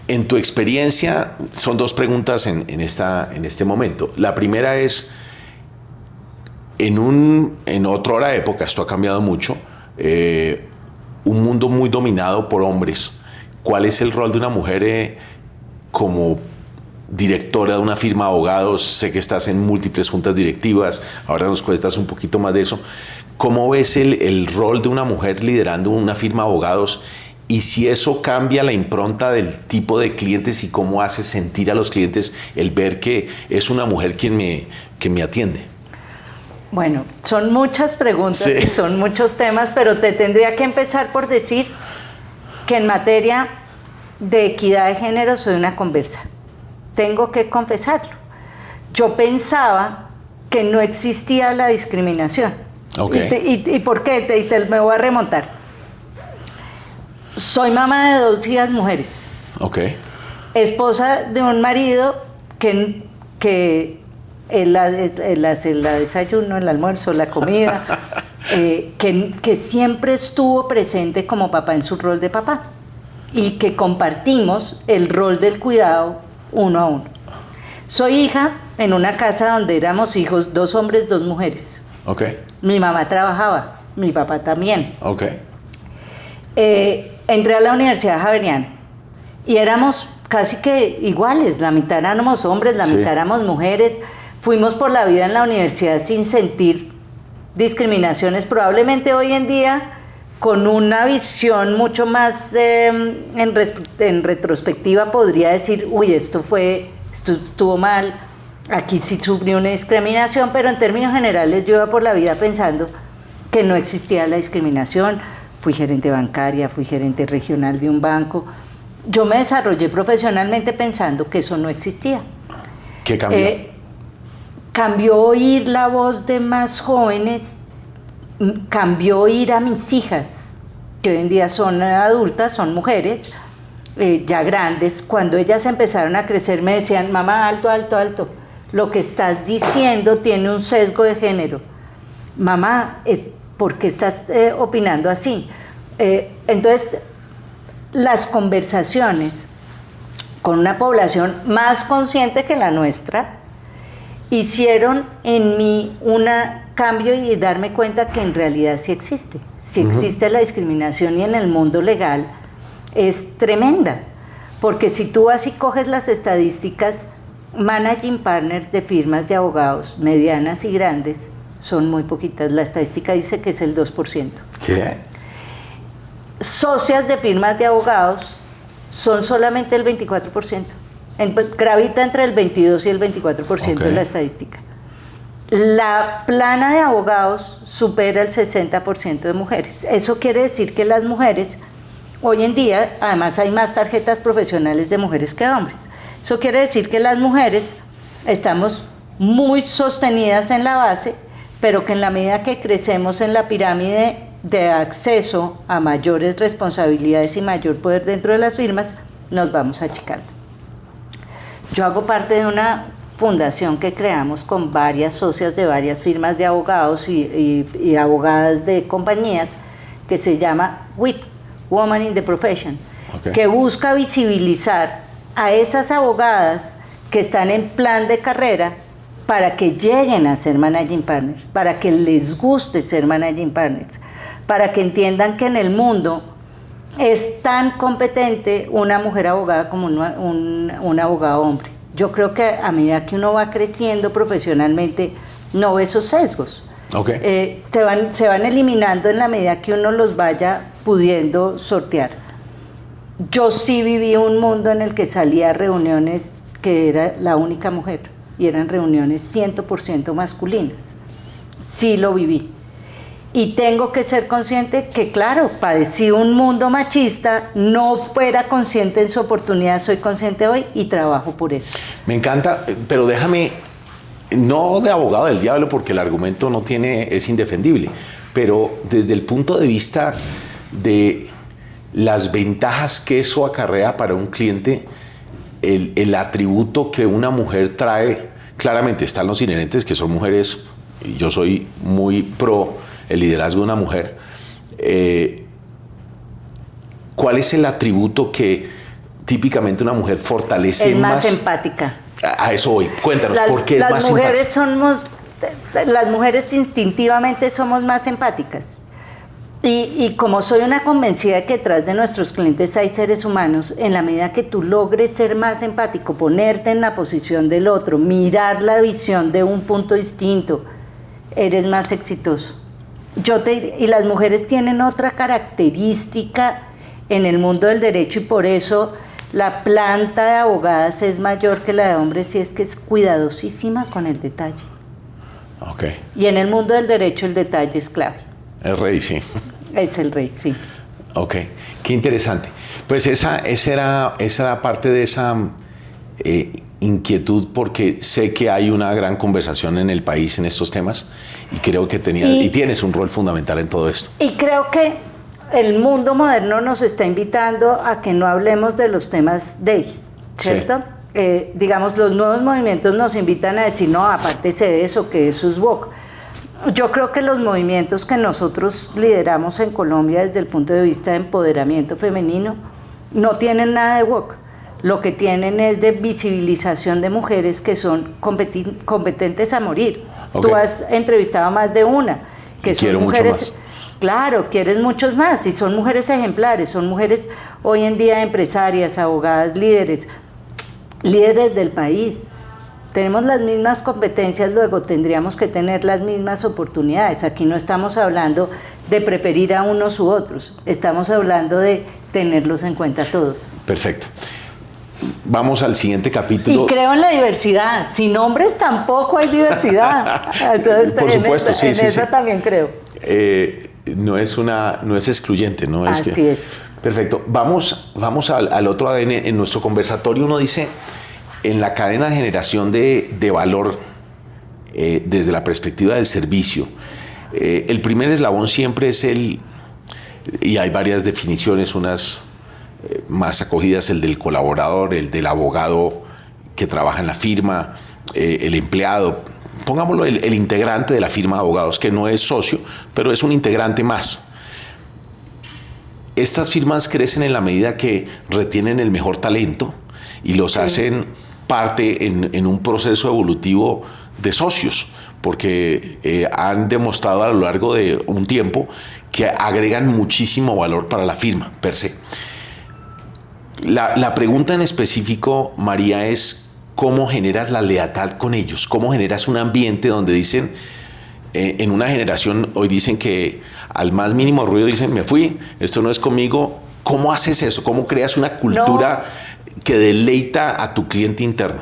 En tu experiencia, son dos preguntas en este momento. La primera es, en otra época, esto ha cambiado mucho, un mundo muy dominado por hombres. ¿Cuál es el rol de una mujer como directora de una firma de abogados? Sé que estás en múltiples juntas directivas, ahora nos cuentas un poquito más de eso. ¿Cómo ves el rol de una mujer liderando una firma de abogados? Y si eso cambia la impronta del tipo de clientes y cómo hace sentir a los clientes el ver que es una mujer que me atiende. Bueno, son muchas preguntas, sí, y son muchos temas, pero te tendría que empezar por decir que en materia de equidad de género soy una conversa. Tengo que confesarlo. Yo pensaba que no existía la discriminación. Okay. ¿Y por qué? Me voy a remontar. Soy mamá de 2 hijas mujeres. Okay. Esposa de un marido que el desayuno, el almuerzo, la comida, que siempre estuvo presente como papá en su rol de papá, y que compartimos el rol del cuidado uno a uno. Soy hija en una casa donde éramos hijos, 2 hombres, 2 mujeres. Okay. Mi mamá trabajaba, mi papá también. Okay. Entré a la Universidad Javeriana y éramos casi que iguales, la mitad éramos hombres, la mitad éramos mujeres. Fuimos por la vida en la universidad sin sentir discriminaciones, probablemente hoy en día con una visión mucho más en retrospectiva podría decir, uy, esto estuvo mal, aquí sí sufrí una discriminación, pero en términos generales yo iba por la vida pensando que no existía la discriminación. Fui gerente bancaria, fui gerente regional de un banco. Yo me desarrollé profesionalmente pensando que eso no existía. ¿Qué cambió? Cambió oír la voz de más jóvenes, cambió oír a mis hijas, que hoy en día son adultas, son mujeres, ya grandes. Cuando ellas empezaron a crecer me decían, mamá, alto, alto, alto, lo que estás diciendo tiene un sesgo de género. Mamá, ¿por qué estás opinando así? Entonces, las conversaciones con una población más consciente que la nuestra hicieron en mí un cambio y darme cuenta que en realidad sí existe. Sí existe la discriminación, y en el mundo legal es tremenda. Porque si tú así coges las estadísticas, managing partners de firmas de abogados medianas y grandes son muy poquitas. La estadística dice que es el 2%. ¿Qué? Socias de firmas de abogados son solamente el 24%. Gravita entre el 22 y el 24% de la estadística. La plana de abogados supera el 60% de mujeres. Eso quiere decir que las mujeres, hoy en día, además hay más tarjetas profesionales de mujeres que de hombres. Eso quiere decir que las mujeres estamos muy sostenidas en la base, pero que en la medida que crecemos en la pirámide de acceso a mayores responsabilidades y mayor poder dentro de las firmas, nos vamos achicando. Yo hago parte de una fundación que creamos con varias socias de varias firmas de abogados y abogadas de compañías, que se llama WIP, Women in the Profession, que busca visibilizar a esas abogadas que están en plan de carrera para que lleguen a ser managing partners, para que les guste ser managing partners, para que entiendan que en el mundo es tan competente una mujer abogada como un abogado hombre. Yo creo que a medida que uno va creciendo profesionalmente, no ve esos sesgos. Okay. Se van eliminando en la medida que uno los vaya pudiendo sortear. Yo sí viví un mundo en el que salía a reuniones que era la única mujer, y eran reuniones 100% masculinas. Sí lo viví. Y tengo que ser consciente que, claro, padecí un mundo machista, no fuera consciente en su oportunidad, soy consciente hoy y trabajo por eso. Me encanta, pero déjame, no de abogado del diablo, porque el argumento es indefendible, pero desde el punto de vista de las ventajas que eso acarrea para un cliente, el atributo que una mujer trae, claramente están los inherentes, que son mujeres, y yo soy muy pro el liderazgo de una mujer. ¿Cuál es el atributo que típicamente una mujer fortalece es más empática? A eso voy. Cuéntanos, ¿por qué es más empática? Las mujeres instintivamente somos más empáticas. Y como soy una convencida de que detrás de nuestros clientes hay seres humanos, en la medida que tú logres ser más empático, ponerte en la posición del otro, mirar la visión de un punto distinto, eres más exitoso. Y las mujeres tienen otra característica en el mundo del derecho, y por eso la planta de abogadas es mayor que la de hombres, y es que es cuidadosísima con el detalle. Okay. Y en el mundo del derecho el detalle es clave. El rey, sí. Es el rey, sí. Ok, qué interesante. Pues esa era parte de esa inquietud, porque sé que hay una gran conversación en el país en estos temas, y creo que tienes un rol fundamental en todo esto. Y creo que el mundo moderno nos está invitando a que no hablemos de los temas de él, ¿cierto? Sí. Digamos, los nuevos movimientos nos invitan a decir, no, apártese de eso, que eso es woke. Yo creo que los movimientos que nosotros lideramos en Colombia desde el punto de vista de empoderamiento femenino no tienen nada de woke. Lo que tienen es de visibilización de mujeres que son competentes a morir. Okay. Tú has entrevistado a más de una. Que son mujeres, mucho más. Claro, quieres muchos más, y son mujeres ejemplares, son mujeres hoy en día empresarias, abogadas, líderes del país. Tenemos las mismas competencias, luego tendríamos que tener las mismas oportunidades. Aquí no estamos hablando de preferir a unos u otros, estamos hablando de tenerlos en cuenta todos. Perfecto. Vamos al siguiente capítulo. Y creo en la diversidad. Sin hombres tampoco hay diversidad. Entonces, por supuesto, en eso también creo. No es excluyente, ¿no? Así es. Perfecto. Vamos al otro ADN. En nuestro conversatorio uno dice, en la cadena de generación de valor, desde la perspectiva del servicio, el primer eslabón siempre es y hay varias definiciones, unas más acogidas, el del colaborador, el del abogado que trabaja en la firma, el empleado, pongámoslo, el integrante de la firma de abogados, que no es socio, pero es un integrante más. Estas firmas crecen en la medida que retienen el mejor talento y los hacen parte en un proceso evolutivo de socios, porque han demostrado a lo largo de un tiempo que agregan muchísimo valor para la firma per se. La pregunta en específico, María, es ¿cómo generas la lealtad con ellos? ¿Cómo generas un ambiente donde dicen, en una generación hoy dicen que al más mínimo ruido dicen, me fui, esto no es conmigo? ¿Cómo haces eso? ¿Cómo creas una cultura que deleita a tu cliente interno?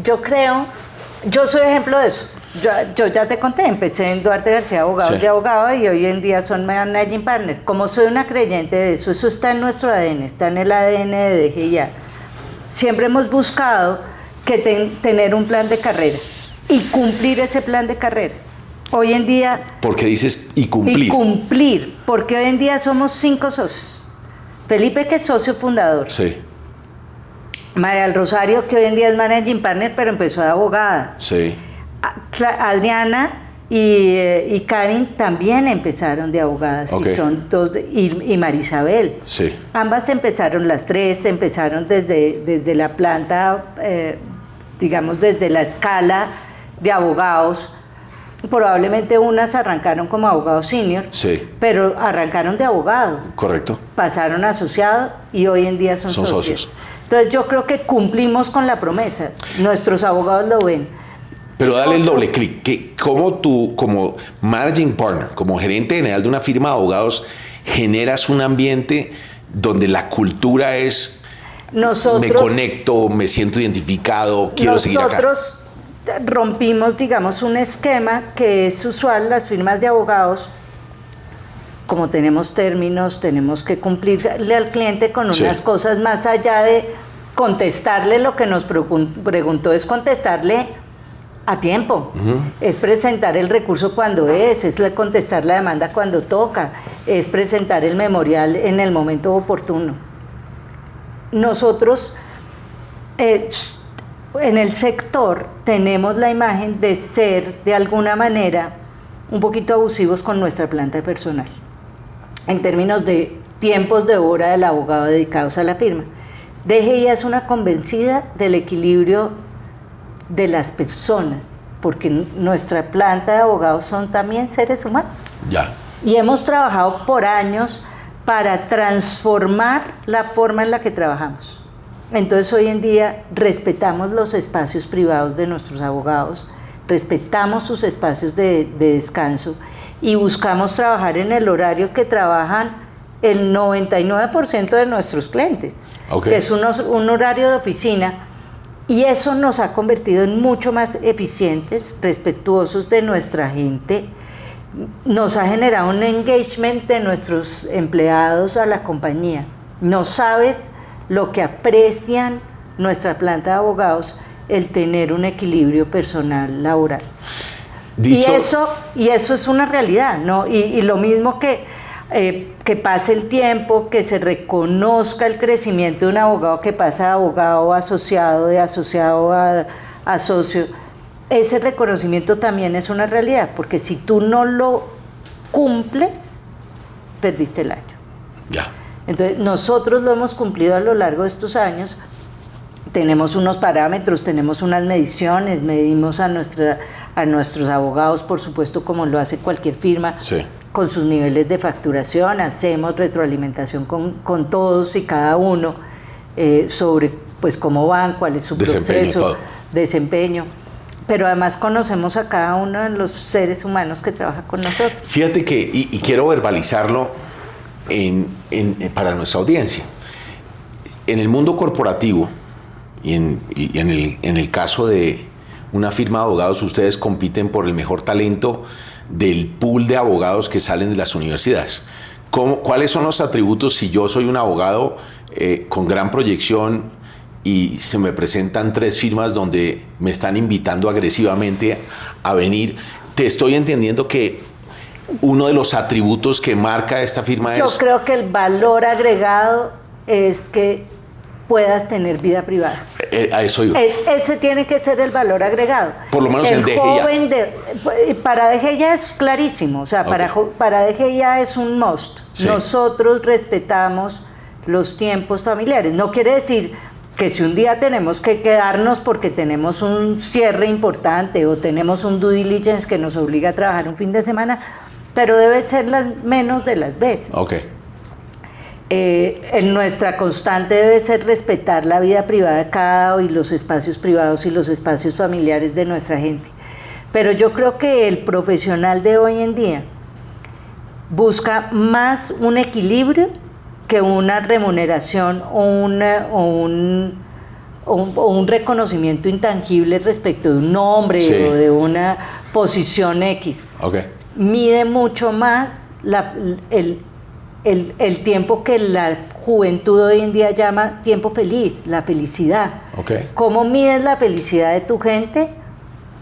Yo soy ejemplo de eso. Yo ya te conté, empecé en Duarte García Abogados de abogado, y hoy en día son managing partner. Como soy una creyente de eso está en nuestro ADN, está en el ADN de DGIA. Siempre hemos buscado tener un plan de carrera y cumplir ese plan de carrera. Hoy en día... ¿Por qué dices y cumplir? Y cumplir, porque hoy en día somos 5 socios. Felipe, que es socio fundador. Sí. María del Rosario, que hoy en día es managing partner, pero empezó de abogada. Sí. Adriana y Karin también empezaron de abogadas, okay. Y son dos, y Marisabel. Sí. Ambas empezaron, las tres empezaron desde la planta, digamos desde la escala de abogados, Probablemente unas arrancaron como abogados senior, Sí. pero arrancaron de abogado, Correcto. pasaron a asociado y hoy en día son socios. Entonces yo creo que cumplimos con la promesa, nuestros abogados lo ven. Pero dale el doble clic. ¿Cómo tú, como managing partner, como gerente general de una firma de abogados, generas un ambiente donde la cultura es me conecto, me siento identificado, quiero seguir acá? Nosotros rompimos, digamos, un esquema que es usual. Las firmas de abogados, como tenemos términos, tenemos que cumplirle al cliente con unas cosas más allá de contestarle lo que nos preguntó, es contestarle a tiempo, es presentar el recurso cuando es contestar la demanda cuando toca, es presentar el memorial en el momento oportuno. Nosotros en el sector tenemos la imagen de ser de alguna manera un poquito abusivos con nuestra planta de personal en términos de tiempos de hora del abogado dedicados a la firma. DGI es una convencida del equilibrio de las personas, porque nuestra planta de abogados son también seres humanos. Ya. Y hemos trabajado por años para transformar la forma en la que trabajamos. Entonces hoy en día respetamos los espacios privados de nuestros abogados, respetamos sus espacios de descanso y buscamos trabajar en el horario que trabajan el 99% de nuestros clientes, que es un horario de oficina, y eso nos ha convertido en mucho más eficientes, respetuosos de nuestra gente, nos ha generado un engagement de nuestros empleados a la compañía. No sabes lo que aprecian nuestra planta de abogados, el tener un equilibrio personal laboral. Y eso es una realidad, ¿no? Y lo mismo que pase el tiempo, que se reconozca el crecimiento de un abogado que pasa de abogado a asociado, de asociado a socio, ese reconocimiento también es una realidad, porque si tú no lo cumples, perdiste el año. Ya. Entonces, nosotros lo hemos cumplido a lo largo de estos años. Tenemos unos parámetros, tenemos unas mediciones, medimos a nuestros abogados, por supuesto, como lo hace cualquier firma, con sus niveles de facturación, hacemos retroalimentación con todos y cada uno sobre pues cómo van, cuál es su proceso, desempeño. Pero además conocemos a cada uno de los seres humanos que trabaja con nosotros. Fíjate que, y quiero verbalizarlo para nuestra audiencia, en el mundo corporativo y en el caso de una firma de abogados, ustedes compiten por el mejor talento del pool de abogados que salen de las universidades. ¿Cuáles son los atributos si yo soy un abogado con gran proyección y se me presentan 3 firmas donde me están invitando agresivamente a venir? Te estoy entendiendo que uno de los atributos que marca esta firma Yo creo que el valor agregado es que puedas tener vida privada. A eso iba. Ese tiene que ser el valor agregado. Por lo menos el en DGI. Joven para DGI es clarísimo, o sea, para DGI es un must. Sí. Nosotros respetamos los tiempos familiares. No quiere decir que si un día tenemos que quedarnos porque tenemos un cierre importante o tenemos un due diligence que nos obliga a trabajar un fin de semana, pero debe ser menos de las veces. En nuestra constante debe ser respetar la vida privada de cada y los espacios privados y los espacios familiares de nuestra gente. Pero yo creo que el profesional de hoy en día busca más un equilibrio que una remuneración o un reconocimiento intangible respecto de un nombre o de una posición X. Mide mucho más el tiempo que la juventud hoy en día llama tiempo feliz, la felicidad. ¿Cómo mides la felicidad de tu gente?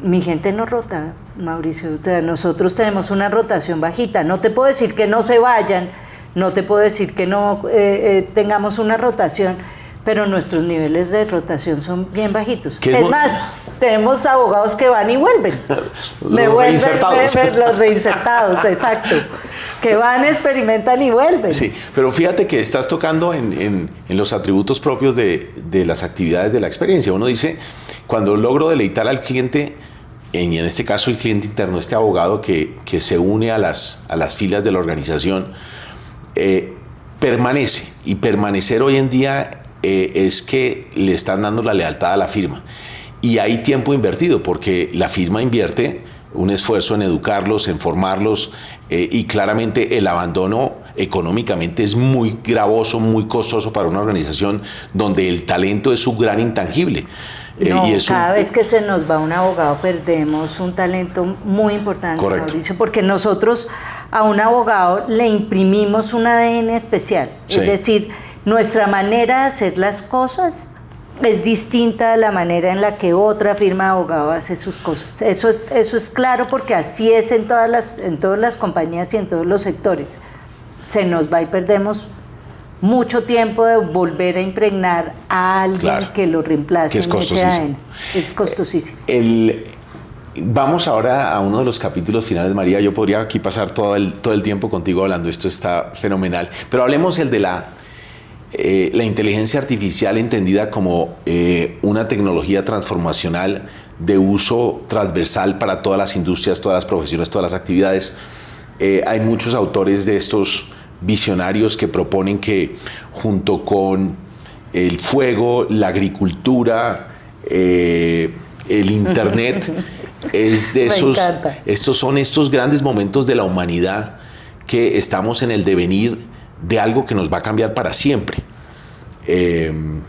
Mi gente no rota, Mauricio. O sea, nosotros tenemos una rotación bajita. No te puedo decir que no se vayan, no te puedo decir que no tengamos una rotación, pero nuestros niveles de rotación son bien bajitos. Es más, tenemos abogados que van y vuelven. Los reinsertados, exacto. Que van, experimentan y vuelven. Sí, pero fíjate que estás tocando en los atributos propios de las actividades de la experiencia. Uno dice, cuando logro deleitar al cliente, y en este caso el cliente interno, este abogado que se une a las filas de la organización, permanece. Y permanecer hoy en día es que le están dando la lealtad a la firma. Y hay tiempo invertido, porque la firma invierte un esfuerzo en educarlos, en formarlos, y claramente el abandono económicamente es muy gravoso, muy costoso para una organización donde el talento es su gran intangible. No, cada vez que se nos va un abogado perdemos un talento muy importante, correcto. Mauricio, porque nosotros a un abogado le imprimimos un ADN especial, sí. Es decir, nuestra manera de hacer las cosas es distinta a la manera en la que otra firma de abogado hace sus cosas. Eso es claro, porque así es en todas las compañías y en todos los sectores. Se nos va y perdemos mucho tiempo de volver a impregnar a alguien, claro, que lo reemplace. Que es costosísimo. Es costosísimo. Vamos ahora a uno de los capítulos finales, María. Yo podría aquí pasar todo el tiempo contigo hablando, esto está fenomenal. Pero hablemos el de la inteligencia artificial, entendida como una tecnología transformacional de uso transversal para todas las industrias, todas las profesiones, todas las actividades. Hay muchos autores de estos visionarios que proponen que junto con el fuego, la agricultura, el internet, estos son estos grandes momentos de la humanidad, que estamos en el devenir de algo que nos va a cambiar para siempre. En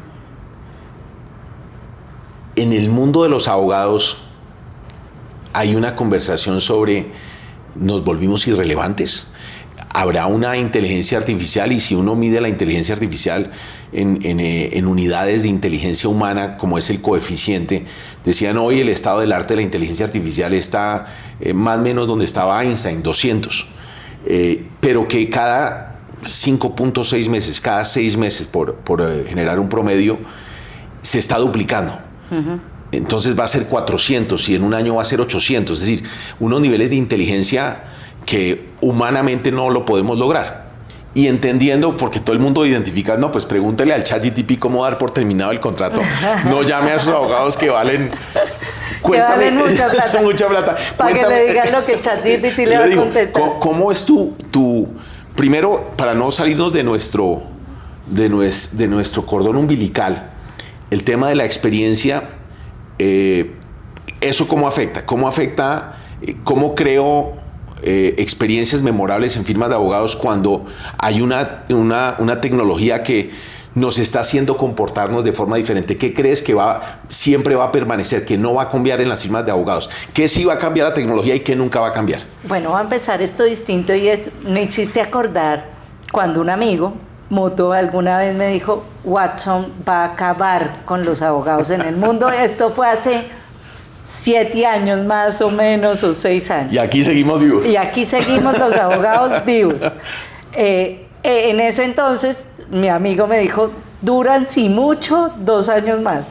el mundo de los abogados hay una conversación sobre ¿nos volvimos irrelevantes? ¿Habrá una inteligencia artificial? Y si uno mide la inteligencia artificial en unidades de inteligencia humana, como es el coeficiente, decían hoy el estado del arte de la inteligencia artificial está más o menos donde estaba Einstein, 200. Pero que cada 5.6 meses, cada 6 meses, por generar un promedio, se está duplicando. Uh-huh. Entonces va a ser 400 y en un año va a ser 800. Es decir, unos niveles de inteligencia que humanamente no lo podemos lograr. Y entendiendo, porque todo el mundo identifica, no, pues pregúntele al ChatGPT cómo dar por terminado el contrato. No llame a esos abogados que valen... Cuéntame, que valen mucha plata. Para que le digan lo que ChatGPT le va a contestar. ¿Cómo es tu primero, para no salirnos de nuestro cordón umbilical, el tema de la experiencia, eso cómo afecta? ¿Cómo creo experiencias memorables en firmas de abogados cuando hay una tecnología que nos está haciendo comportarnos de forma diferente? ¿Qué crees que siempre va a permanecer, que no va a cambiar en las firmas de abogados? ¿Qué sí va a cambiar la tecnología y qué nunca va a cambiar? Bueno, va a empezar esto distinto, y me hiciste acordar cuando un amigo, Moto, alguna vez me dijo: Watson va a acabar con los abogados en el mundo. Esto fue hace 7 años más o menos, o 6 años. Y aquí seguimos vivos. Y aquí seguimos los abogados vivos. En ese entonces, mi amigo me dijo: duran, si mucho, 2 años más,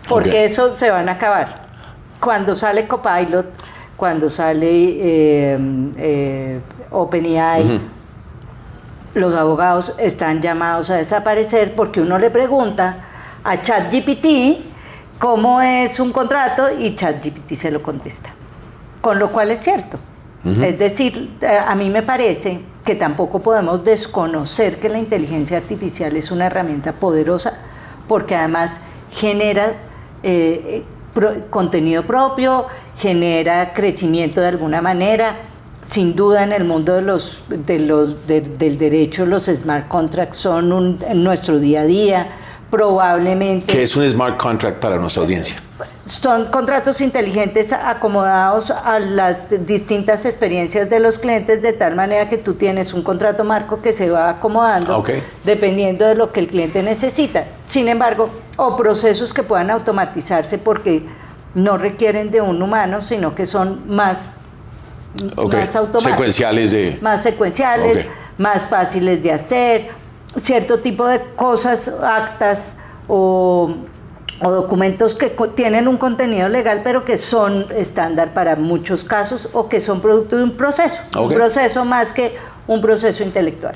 porque eso se van a acabar. Cuando sale Copilot, cuando sale OpenAI, uh-huh, los abogados están llamados a desaparecer, porque uno le pregunta a ChatGPT cómo es un contrato y ChatGPT se lo contesta, con lo cual es cierto. Uh-huh. Es decir, a mí me parece que tampoco podemos desconocer que la inteligencia artificial es una herramienta poderosa, porque además genera contenido propio, genera crecimiento de alguna manera. Sin duda, en el mundo del derecho, los smart contracts son en nuestro día a día. Probablemente... ¿Qué es un smart contract para nuestra audiencia? Son contratos inteligentes acomodados a las distintas experiencias de los clientes, de tal manera que tú tienes un contrato marco que se va acomodando, dependiendo de lo que el cliente necesita. Sin embargo, o procesos que puedan automatizarse porque no requieren de un humano, sino que son más automáticos. Más secuenciales, más fáciles de hacer. Cierto tipo de cosas, actas o documentos que tienen un contenido legal, pero que son estándar para muchos casos, o que son producto de un proceso, un proceso más que un proceso intelectual.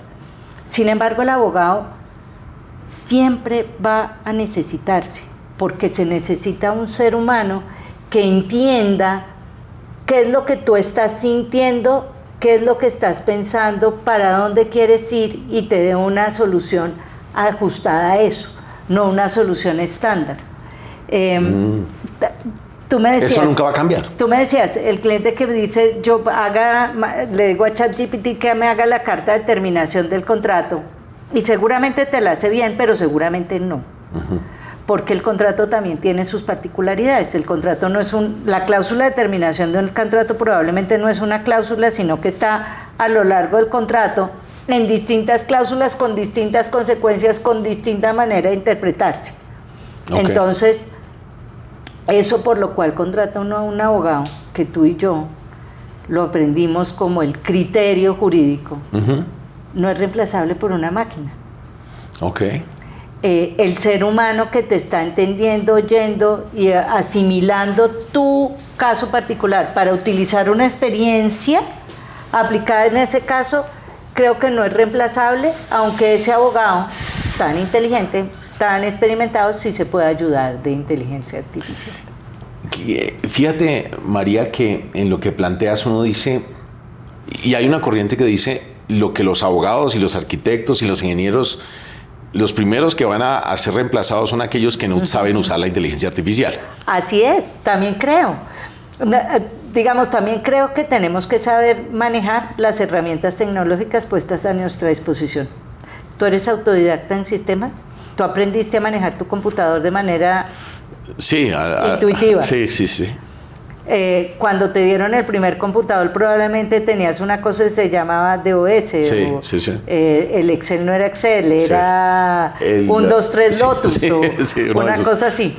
Sin embargo, el abogado siempre va a necesitarse, porque se necesita un ser humano que entienda qué es lo que tú estás sintiendo, qué es lo que estás pensando, para dónde quieres ir y te dé una solución ajustada a eso, no una solución estándar. Tú me decías, eso nunca va a cambiar. Tú me decías, el cliente que dice, le digo a ChatGPT que me haga la carta de terminación del contrato, y seguramente te la hace bien, pero seguramente no. Porque el contrato también tiene sus particularidades. El contrato no es la cláusula de terminación de un contrato probablemente no es una cláusula, sino que está a lo largo del contrato en distintas cláusulas, con distintas consecuencias, con distinta manera de interpretarse. Okay. Entonces, eso por lo cual contrata uno a un abogado, que tú y yo lo aprendimos como el criterio jurídico, no es reemplazable por una máquina. Okay. El ser humano que te está entendiendo, oyendo y asimilando tu caso particular para utilizar una experiencia aplicada en ese caso, creo que no es reemplazable, aunque ese abogado tan inteligente, tan experimentado, sí se puede ayudar de inteligencia artificial. Fíjate, María, que en lo que planteas uno dice, y hay una corriente que dice, lo que los abogados y los arquitectos y los ingenieros, los primeros que van a ser reemplazados son aquellos que no saben usar la inteligencia artificial. Así es, también creo. Digamos, también creo que tenemos que saber manejar las herramientas tecnológicas puestas a nuestra disposición. ¿Tú eres autodidacta en sistemas? ¿Tú aprendiste a manejar tu computador de manera intuitiva? Sí, sí, sí. Cuando te dieron el primer computador probablemente tenías una cosa que se llamaba DOS. Sí. El Excel no era Excel, era 1, 2, 3 Lotus, una cosa así.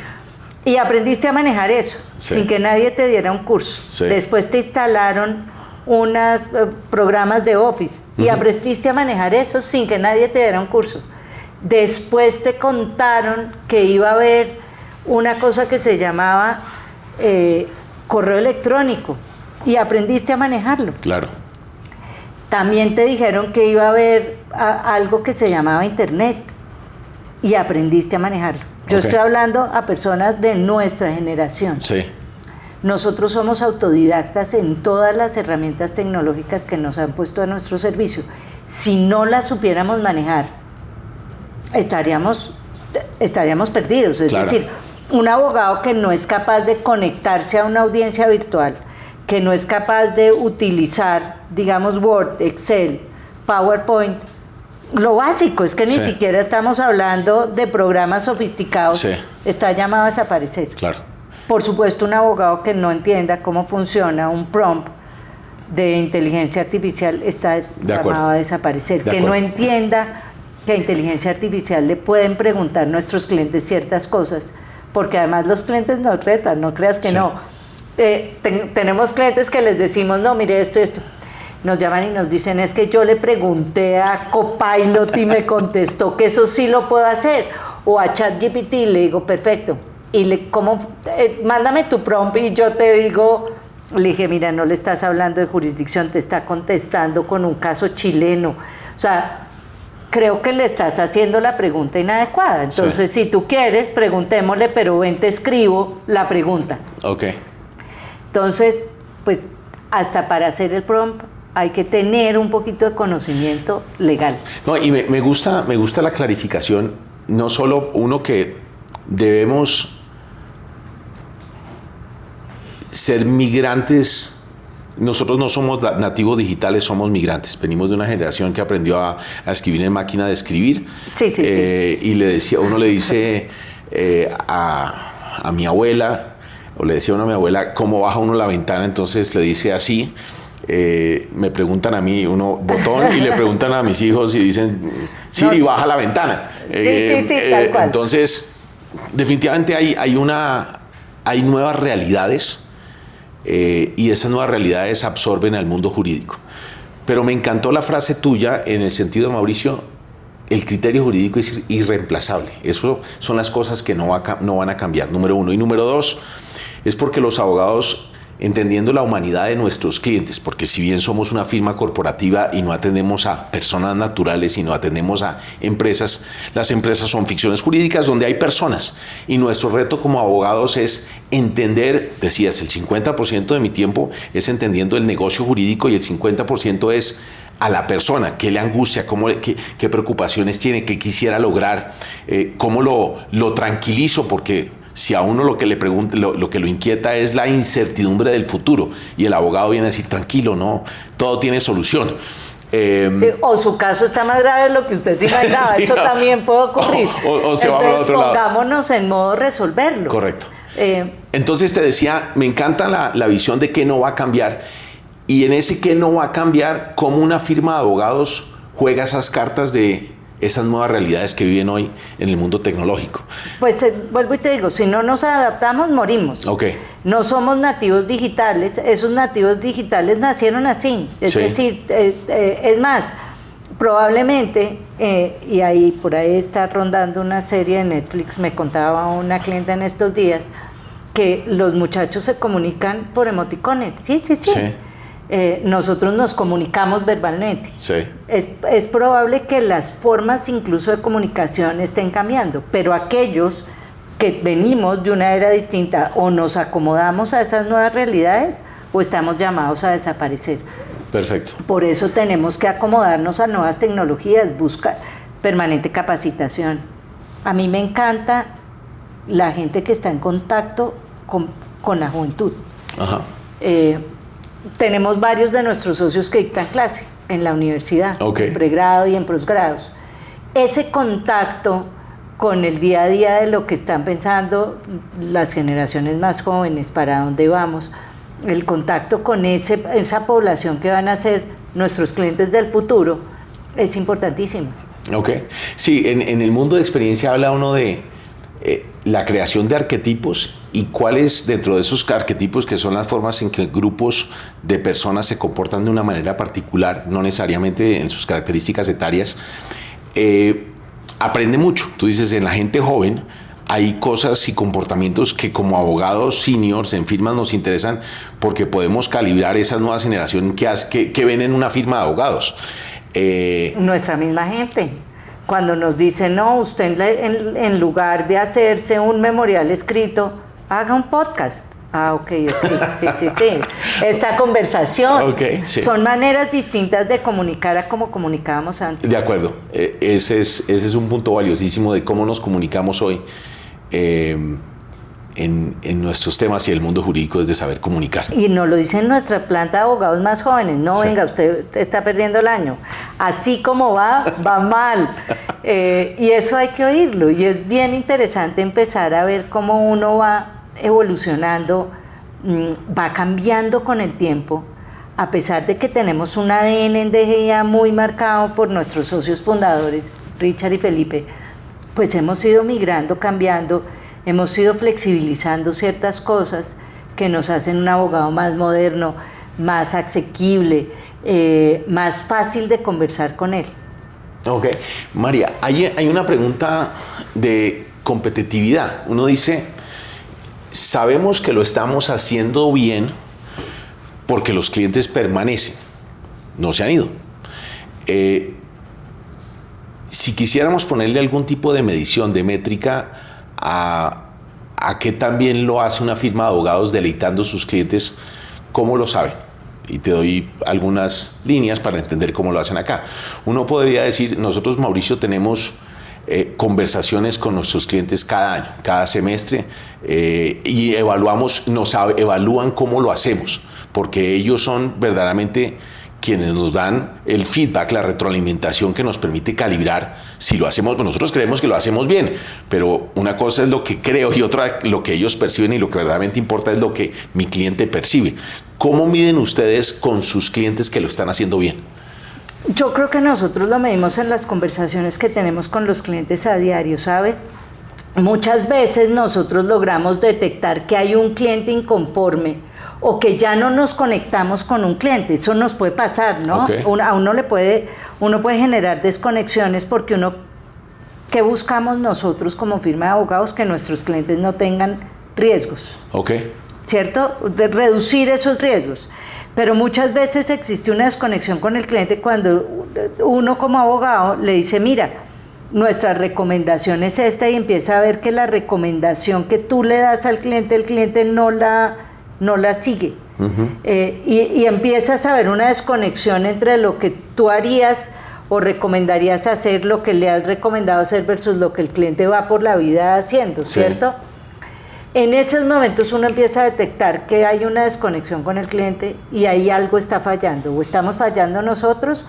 Y aprendiste a manejar eso, sin que nadie te diera un curso. Sí. Después te instalaron unos programas de Office y aprendiste a manejar eso sin que nadie te diera un curso. Después te contaron que iba a haber una cosa que se llamaba correo electrónico y aprendiste a manejarlo. Claro. También te dijeron que iba a haber algo que se llamaba Internet y aprendiste a manejarlo. Yo estoy hablando a personas de nuestra generación. Sí. Nosotros somos autodidactas en todas las herramientas tecnológicas que nos han puesto a nuestro servicio. Si no las supiéramos manejar, estaríamos perdidos. Es decir, un abogado que no es capaz de conectarse a una audiencia virtual, que no es capaz de utilizar, digamos, Word, Excel, PowerPoint, lo básico, es que ni siquiera estamos hablando de programas sofisticados, está llamado a desaparecer. Claro. Por supuesto, un abogado que no entienda cómo funciona un prompt de inteligencia artificial está llamado a desaparecer. Que no entienda que a inteligencia artificial le pueden preguntar a nuestros clientes ciertas cosas, porque además los clientes nos retan, no creas que no. Tenemos clientes que les decimos, no, mire esto. Nos llaman y nos dicen, es que yo le pregunté a Copilot y me contestó que eso sí lo puedo hacer. O a ChatGPT le digo, perfecto. Y mándame tu prompt y yo te digo, le dije, mira, no le estás hablando de jurisdicción, te está contestando con un caso chileno. O sea, creo que le estás haciendo la pregunta inadecuada. Entonces, si tú quieres, preguntémosle, pero ven, te escribo la pregunta. Ok. Entonces, pues, hasta para hacer el prompt hay que tener un poquito de conocimiento legal. No, y me gusta la clarificación, no solo uno que debemos ser migrantes. Nosotros no somos nativos digitales, somos migrantes. Venimos de una generación que aprendió a escribir en máquina de escribir. Y uno le dice a mi abuela, o le decía uno a mi abuela, cómo baja uno la ventana, entonces le dice así. Me preguntan a mí, uno botón, y le preguntan a mis hijos y dicen, Siri, baja la ventana. Tal cual. Entonces, definitivamente hay nuevas realidades. Y esas nuevas realidades absorben al mundo jurídico. Pero me encantó la frase tuya en el sentido, Mauricio, el criterio jurídico es irreemplazable. Eso son las cosas que no van a cambiar, número uno. Y número dos, es porque los abogados entendiendo la humanidad de nuestros clientes, porque si bien somos una firma corporativa y no atendemos a personas naturales y no atendemos a empresas, las empresas son ficciones jurídicas donde hay personas, y nuestro reto como abogados es entender, decías, el 50% de mi tiempo es entendiendo el negocio jurídico y el 50% es a la persona, qué le angustia, qué preocupaciones tiene, qué quisiera lograr, cómo lo tranquilizo, porque si a uno lo que le pregunta, lo que lo inquieta es la incertidumbre del futuro, y el abogado viene a decir, tranquilo, no, todo tiene solución. Sí, o su caso está más grave de lo que usted se imaginaba, sí, eso también puede ocurrir. O se va para otro lado. Pongámonos en modo resolverlo. Correcto. Entonces te decía, me encanta la visión de qué no va a cambiar, y en ese qué no va a cambiar, cómo una firma de abogados juega esas cartas de esas nuevas realidades que viven hoy en el mundo tecnológico. Pues vuelvo y te digo, si no nos adaptamos, morimos. Okay. No somos nativos digitales, esos nativos digitales nacieron así. Es decir, es más, probablemente, y ahí por ahí está rondando una serie de Netflix, me contaba una clienta en estos días, que los muchachos se comunican por emoticones. Sí. Nosotros nos comunicamos verbalmente. Sí. Es probable que las formas incluso de comunicación estén cambiando, pero aquellos que venimos de una era distinta o nos acomodamos a esas nuevas realidades o estamos llamados a desaparecer. Perfecto. Por eso tenemos que acomodarnos a nuevas tecnologías, buscar permanente capacitación. A mí me encanta la gente que está en contacto con la juventud. Ajá. Tenemos varios de nuestros socios que dictan clase en la universidad, okay, en pregrado y en posgrado. Ese contacto con el día a día de lo que están pensando las generaciones más jóvenes, para dónde vamos, el contacto con esa población que van a ser nuestros clientes del futuro, es importantísimo. Ok. Sí, en el mundo de experiencia habla uno de la creación de arquetipos y cuáles dentro de esos arquetipos, que son las formas en que grupos de personas se comportan de una manera particular, no necesariamente en sus características etarias, aprende mucho. Tú dices, en la gente joven hay cosas y comportamientos que como abogados seniors en firmas nos interesan porque podemos calibrar esas nuevas generaciones que ven en una firma de abogados. Nuestra misma gente. Cuando nos dicen, no, usted en lugar de hacerse un memorial escrito, haga un podcast. Ah, ok, sí. Esta conversación. Okay, sí. Son maneras distintas de comunicar a como comunicábamos antes. De acuerdo. Ese es un punto valiosísimo de cómo nos comunicamos hoy en nuestros temas y el mundo jurídico, es de saber comunicar. Y nos lo dicen nuestra planta de abogados más jóvenes. No, sí. Venga, usted está perdiendo el año. Así como va mal. Y eso hay que oírlo. Y es bien interesante empezar a ver cómo uno va evolucionando, va cambiando con el tiempo, a pesar de que tenemos un ADN en DGIA muy marcado por nuestros socios fundadores, Richard y Felipe, pues hemos ido migrando, cambiando, hemos ido flexibilizando ciertas cosas que nos hacen un abogado más moderno, más asequible, más fácil de conversar con él. Ok. María, hay una pregunta de competitividad. Uno dice, sabemos que lo estamos haciendo bien porque los clientes permanecen, no se han ido. Si quisiéramos ponerle algún tipo de medición, de métrica a qué también lo hace una firma de abogados deleitando a sus clientes, ¿cómo lo saben? Y te doy algunas líneas para entender cómo lo hacen acá. Uno podría decir, nosotros, Mauricio, tenemos conversaciones con nuestros clientes cada año, cada semestre, y nos evalúan cómo lo hacemos, porque ellos son verdaderamente quienes nos dan el feedback, la retroalimentación que nos permite calibrar si lo hacemos. Pues nosotros creemos que lo hacemos bien, pero una cosa es lo que creo y otra lo que ellos perciben, y lo que verdaderamente importa es lo que mi cliente percibe. ¿Cómo miden ustedes con sus clientes que lo están haciendo bien? Yo creo que nosotros lo medimos en las conversaciones que tenemos con los clientes a diario, ¿sabes? Muchas veces nosotros logramos detectar que hay un cliente inconforme o que ya no nos conectamos con un cliente. Eso nos puede pasar, ¿no? Okay. Uno puede generar desconexiones porque ¿qué buscamos nosotros como firma de abogados? Que nuestros clientes no tengan riesgos. Ok. ¿cierto? De reducir esos riesgos. Pero muchas veces existe una desconexión con el cliente cuando uno como abogado le dice, mira, nuestra recomendación es esta, y empieza a ver que la recomendación que tú le das al cliente, el cliente no la sigue. Y empiezas a ver una desconexión entre lo que tú harías o recomendarías hacer, lo que le has recomendado hacer versus lo que el cliente va por la vida haciendo, ¿cierto? Sí. En esos momentos uno empieza a detectar que hay una desconexión con el cliente y ahí algo está fallando, o estamos fallando nosotros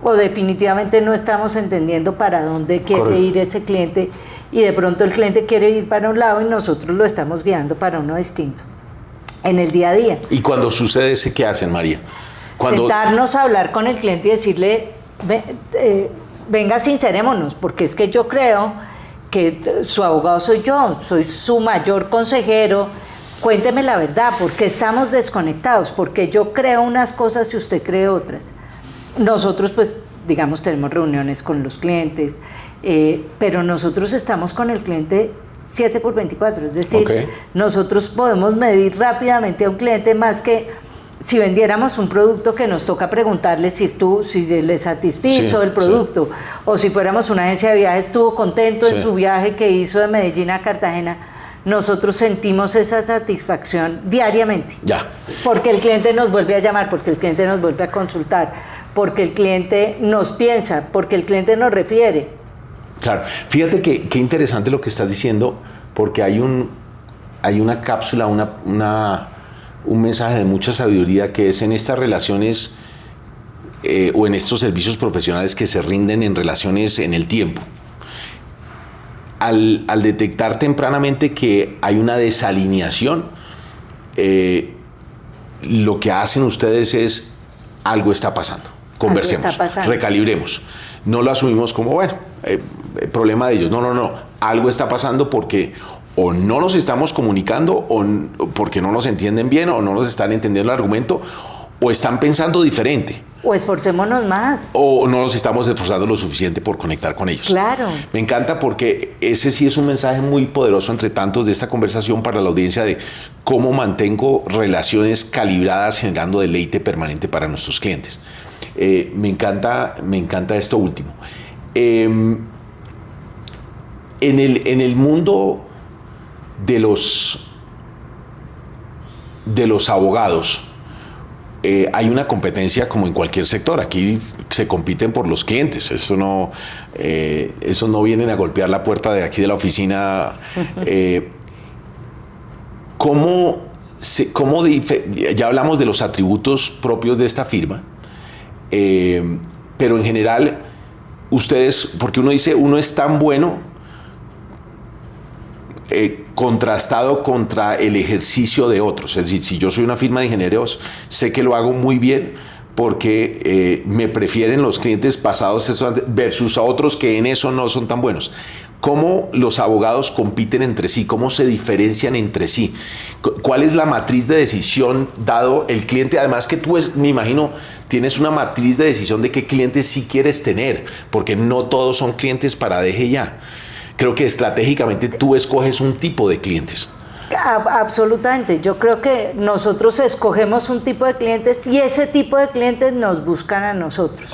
o definitivamente no estamos entendiendo para dónde quiere ir ese cliente, y de pronto el cliente quiere ir para un lado y nosotros lo estamos guiando para uno distinto en el día a día. ¿Y cuando sucede ese, qué hacen, María? Sentarnos a hablar con el cliente y decirle, venga, sincerémonos, porque es que yo creo que su abogado soy yo, soy su mayor consejero, cuénteme la verdad, ¿por qué estamos desconectados? Porque yo creo unas cosas y usted cree otras. Nosotros, pues, digamos, tenemos reuniones con los clientes, pero nosotros estamos con el cliente 7x24, es decir, nosotros podemos medir rápidamente a un cliente más que si vendiéramos un producto que nos toca preguntarle si le satisfizo el producto, o si fuéramos una agencia de viajes, estuvo contento en su viaje que hizo de Medellín a Cartagena. Nosotros sentimos esa satisfacción diariamente. Porque el cliente nos vuelve a llamar, porque el cliente nos vuelve a consultar, porque el cliente nos piensa, porque el cliente nos refiere. Claro, fíjate qué interesante lo que estás diciendo, porque hay una cápsula, un mensaje de mucha sabiduría, que es en estas relaciones o en estos servicios profesionales que se rinden en relaciones en el tiempo. Al detectar tempranamente que hay una desalineación, lo que hacen ustedes es, algo está pasando, conversemos, recalibremos. No lo asumimos como, bueno, problema de ellos. No, algo está pasando porque o no nos estamos comunicando, o porque no nos entienden bien, o no nos están entendiendo el argumento, o están pensando diferente. O esforcémonos más. O no nos estamos esforzando lo suficiente por conectar con ellos. Claro. Me encanta porque ese sí es un mensaje muy poderoso entre tantos de esta conversación para la audiencia, de cómo mantengo relaciones calibradas generando deleite permanente para nuestros clientes. Me encanta esto último. En el mundo de los abogados, hay una competencia como en cualquier sector. Aquí se compiten por los clientes. Eso no vienen a golpear la puerta de aquí de la oficina. Ya hablamos de los atributos propios de esta firma, pero en general, ustedes, porque uno dice, uno es tan bueno contrastado contra el ejercicio de otros. Es decir, si yo soy una firma de ingenieros, sé que lo hago muy bien porque me prefieren los clientes pasados versus a otros que en eso no son tan buenos. ¿Cómo los abogados compiten entre sí? ¿Cómo se diferencian entre sí? ¿Cuál es la matriz de decisión dado el cliente? Además que tú, me imagino, tienes una matriz de decisión de qué clientes sí quieres tener, porque no todos son clientes para deje ya. Creo que estratégicamente tú escoges un tipo de clientes. Absolutamente. Yo creo que nosotros escogemos un tipo de clientes y ese tipo de clientes nos buscan a nosotros.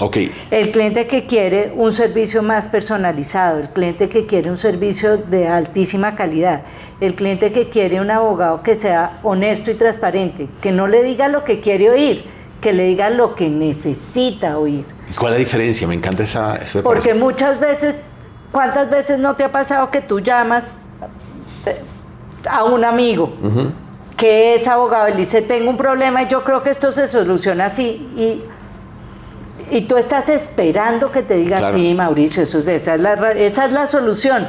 El cliente que quiere un servicio más personalizado, el cliente que quiere un servicio de altísima calidad, el cliente que quiere un abogado que sea honesto y transparente, que no le diga lo que quiere oír, que le diga lo que necesita oír. ¿Y cuál es la diferencia? Me encanta esa Porque muchas veces, ¿cuántas veces no te ha pasado que tú llamas a un amigo que es abogado y le dice, tengo un problema y yo creo que esto se soluciona así, y tú estás esperando que te diga, sí, Mauricio, esa es la solución,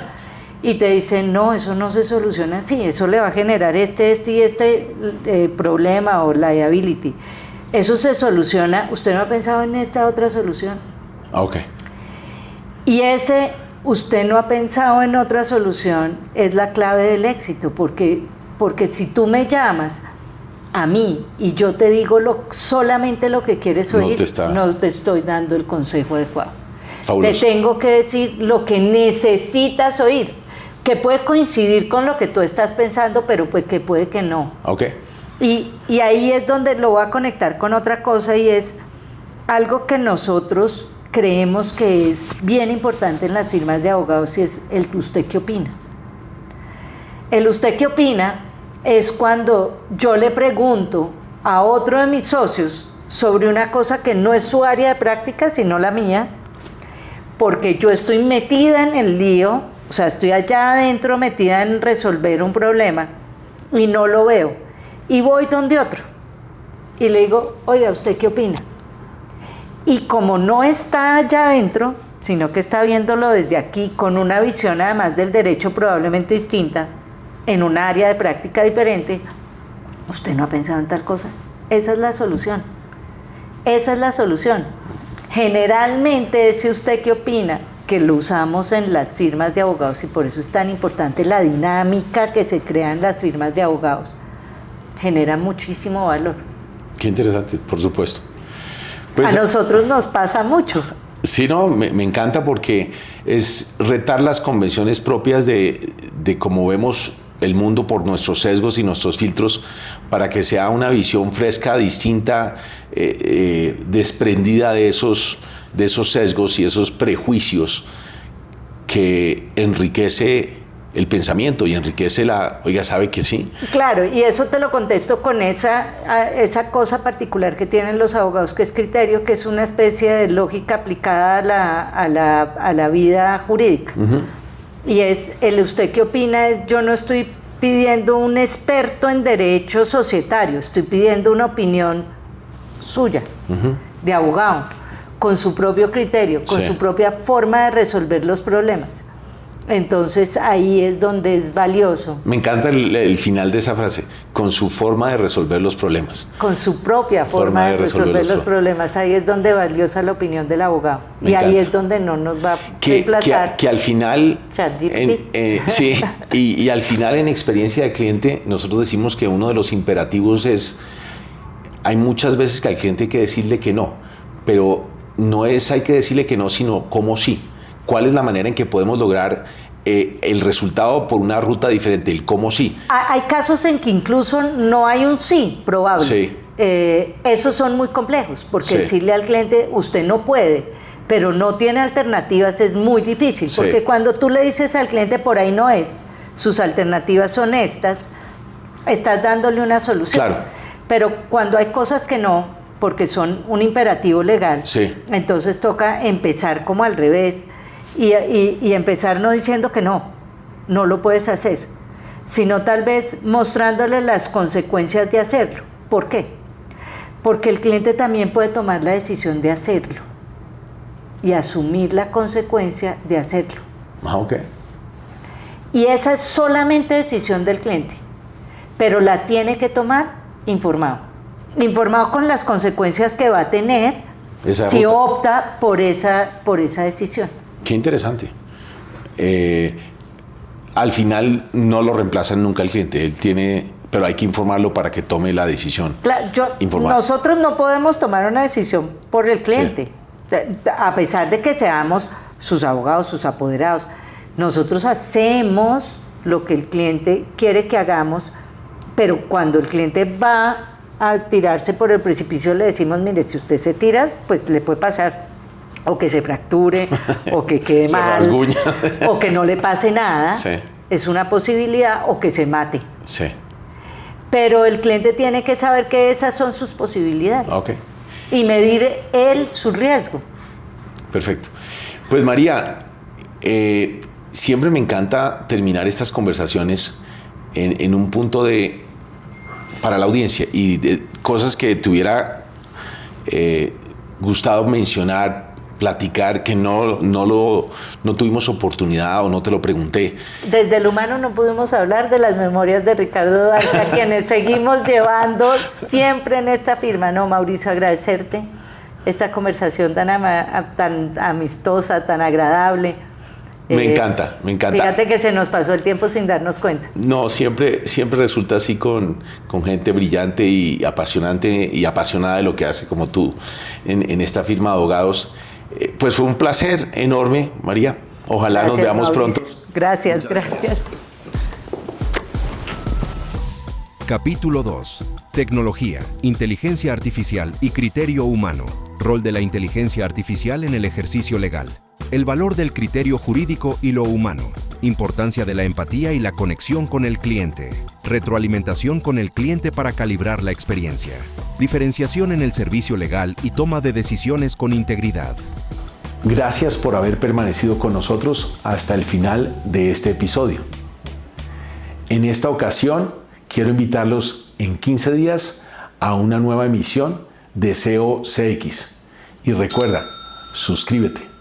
y te dicen, no, eso no se soluciona así, eso le va a generar este problema o liability, eso se soluciona, usted no ha pensado en esta otra solución. Y usted no ha pensado en otra solución, es la clave del éxito, porque si tú me llamas a mí y yo te digo solamente lo que quieres oír, no te estoy dando el consejo adecuado. Fabuloso. Te tengo que decir lo que necesitas oír, que puede coincidir con lo que tú estás pensando, pero pues que puede que no. Y ahí es donde lo voy a conectar con otra cosa, y es algo que nosotros creemos que es bien importante en las firmas de abogados, y es el usted qué opina. El usted qué opina es cuando yo le pregunto a otro de mis socios sobre una cosa que no es su área de práctica, sino la mía, porque yo estoy metida en el lío, o sea, estoy allá adentro metida en resolver un problema y no lo veo. Y voy donde otro y le digo, oiga, ¿usted qué opina? Y como no está allá adentro, sino que está viéndolo desde aquí, con una visión además del derecho probablemente distinta, en un área de práctica diferente, ¿usted no ha pensado en tal cosa? Esa es la solución. Esa es la solución. Generalmente ese usted qué opina, que lo usamos en las firmas de abogados, y por eso es tan importante la dinámica que se crea en las firmas de abogados, genera muchísimo valor. Qué interesante, por supuesto. Pues, a nosotros nos pasa mucho. Sí, no, me encanta porque es retar las convenciones propias de cómo vemos el mundo por nuestros sesgos y nuestros filtros, para que sea una visión fresca, distinta, desprendida de esos sesgos y esos prejuicios, que enriquece el pensamiento y enriquece oiga, ¿sabe que sí? Claro, y eso te lo contesto con esa cosa particular que tienen los abogados, que es criterio, que es una especie de lógica aplicada a la vida jurídica. Uh-huh. Y es, el usted qué opina, es, yo no estoy pidiendo un experto en derecho societario, estoy pidiendo una opinión suya, uh-huh, de abogado, con su propio criterio, con su propia forma de resolver los problemas. Entonces ahí es donde es valioso. Me encanta el final de esa frase, con su forma de resolver los problemas. Con su propia forma de resolver los problemas. Ahí es donde es valiosa la opinión del abogado. Y ahí es donde no nos va a reemplazar. Que al final, sí, y al final en experiencia de cliente, nosotros decimos que uno de los imperativos es, hay muchas veces que al cliente hay que decirle que no, pero no es hay que decirle que no, sino cómo sí. ¿Cuál es la manera en que podemos lograr el resultado por una ruta diferente, el cómo sí? Hay casos en que incluso no hay un sí probable. Sí. Esos son muy complejos, porque decirle al cliente, usted no puede, pero no tiene alternativas, es muy difícil. Porque cuando tú le dices al cliente, por ahí no es, sus alternativas son estas, estás dándole una solución. Claro. Pero cuando hay cosas que no, porque son un imperativo legal, entonces toca empezar como al revés. Y empezar no diciendo que no lo puedes hacer, sino tal vez mostrándole las consecuencias de hacerlo. ¿Por qué? Porque el cliente también puede tomar la decisión de hacerlo y asumir la consecuencia de hacerlo. Okay. Y esa es solamente decisión del cliente, pero la tiene que tomar informado con las consecuencias que va a tener si opta por esa decisión. Qué interesante. Al final no lo reemplazan nunca el cliente, él tiene, pero hay que informarlo para que tome la decisión. Nosotros no podemos tomar una decisión por el cliente, a pesar de que seamos sus abogados, sus apoderados. Nosotros hacemos lo que el cliente quiere que hagamos, pero cuando el cliente va a tirarse por el precipicio, le decimos, mire, si usted se tira, pues le puede pasar o que se fracture, o que quede mal, rasguña, o que no le pase nada, es una posibilidad, o que se mate. Pero el cliente tiene que saber que esas son sus posibilidades y medir él su riesgo. Perfecto. Pues María, siempre me encanta terminar estas conversaciones en un punto para la audiencia y de cosas que te hubiera gustado mencionar, platicar, que no tuvimos oportunidad o no te lo pregunté. Desde el humano no pudimos hablar de las memorias de Ricardo Duarte, a quienes seguimos llevando siempre en esta firma. No, Mauricio, agradecerte esta conversación tan amistosa, tan agradable. Me encanta. Fíjate que se nos pasó el tiempo sin darnos cuenta. No, siempre resulta así con gente brillante y apasionante y apasionada de lo que hace, como tú, en esta firma de abogados. Pues fue un placer enorme, María. Ojalá nos veamos pronto. Gracias. Capítulo 2. Tecnología, inteligencia artificial y criterio humano. Rol de la inteligencia artificial en el ejercicio legal. El valor del criterio jurídico y lo humano. Importancia de la empatía y la conexión con el cliente. Retroalimentación con el cliente para calibrar la experiencia. Diferenciación en el servicio legal y toma de decisiones con integridad. Gracias por haber permanecido con nosotros hasta el final de este episodio. En esta ocasión, quiero invitarlos en 15 días a una nueva emisión de SEO CX. Y recuerda, suscríbete.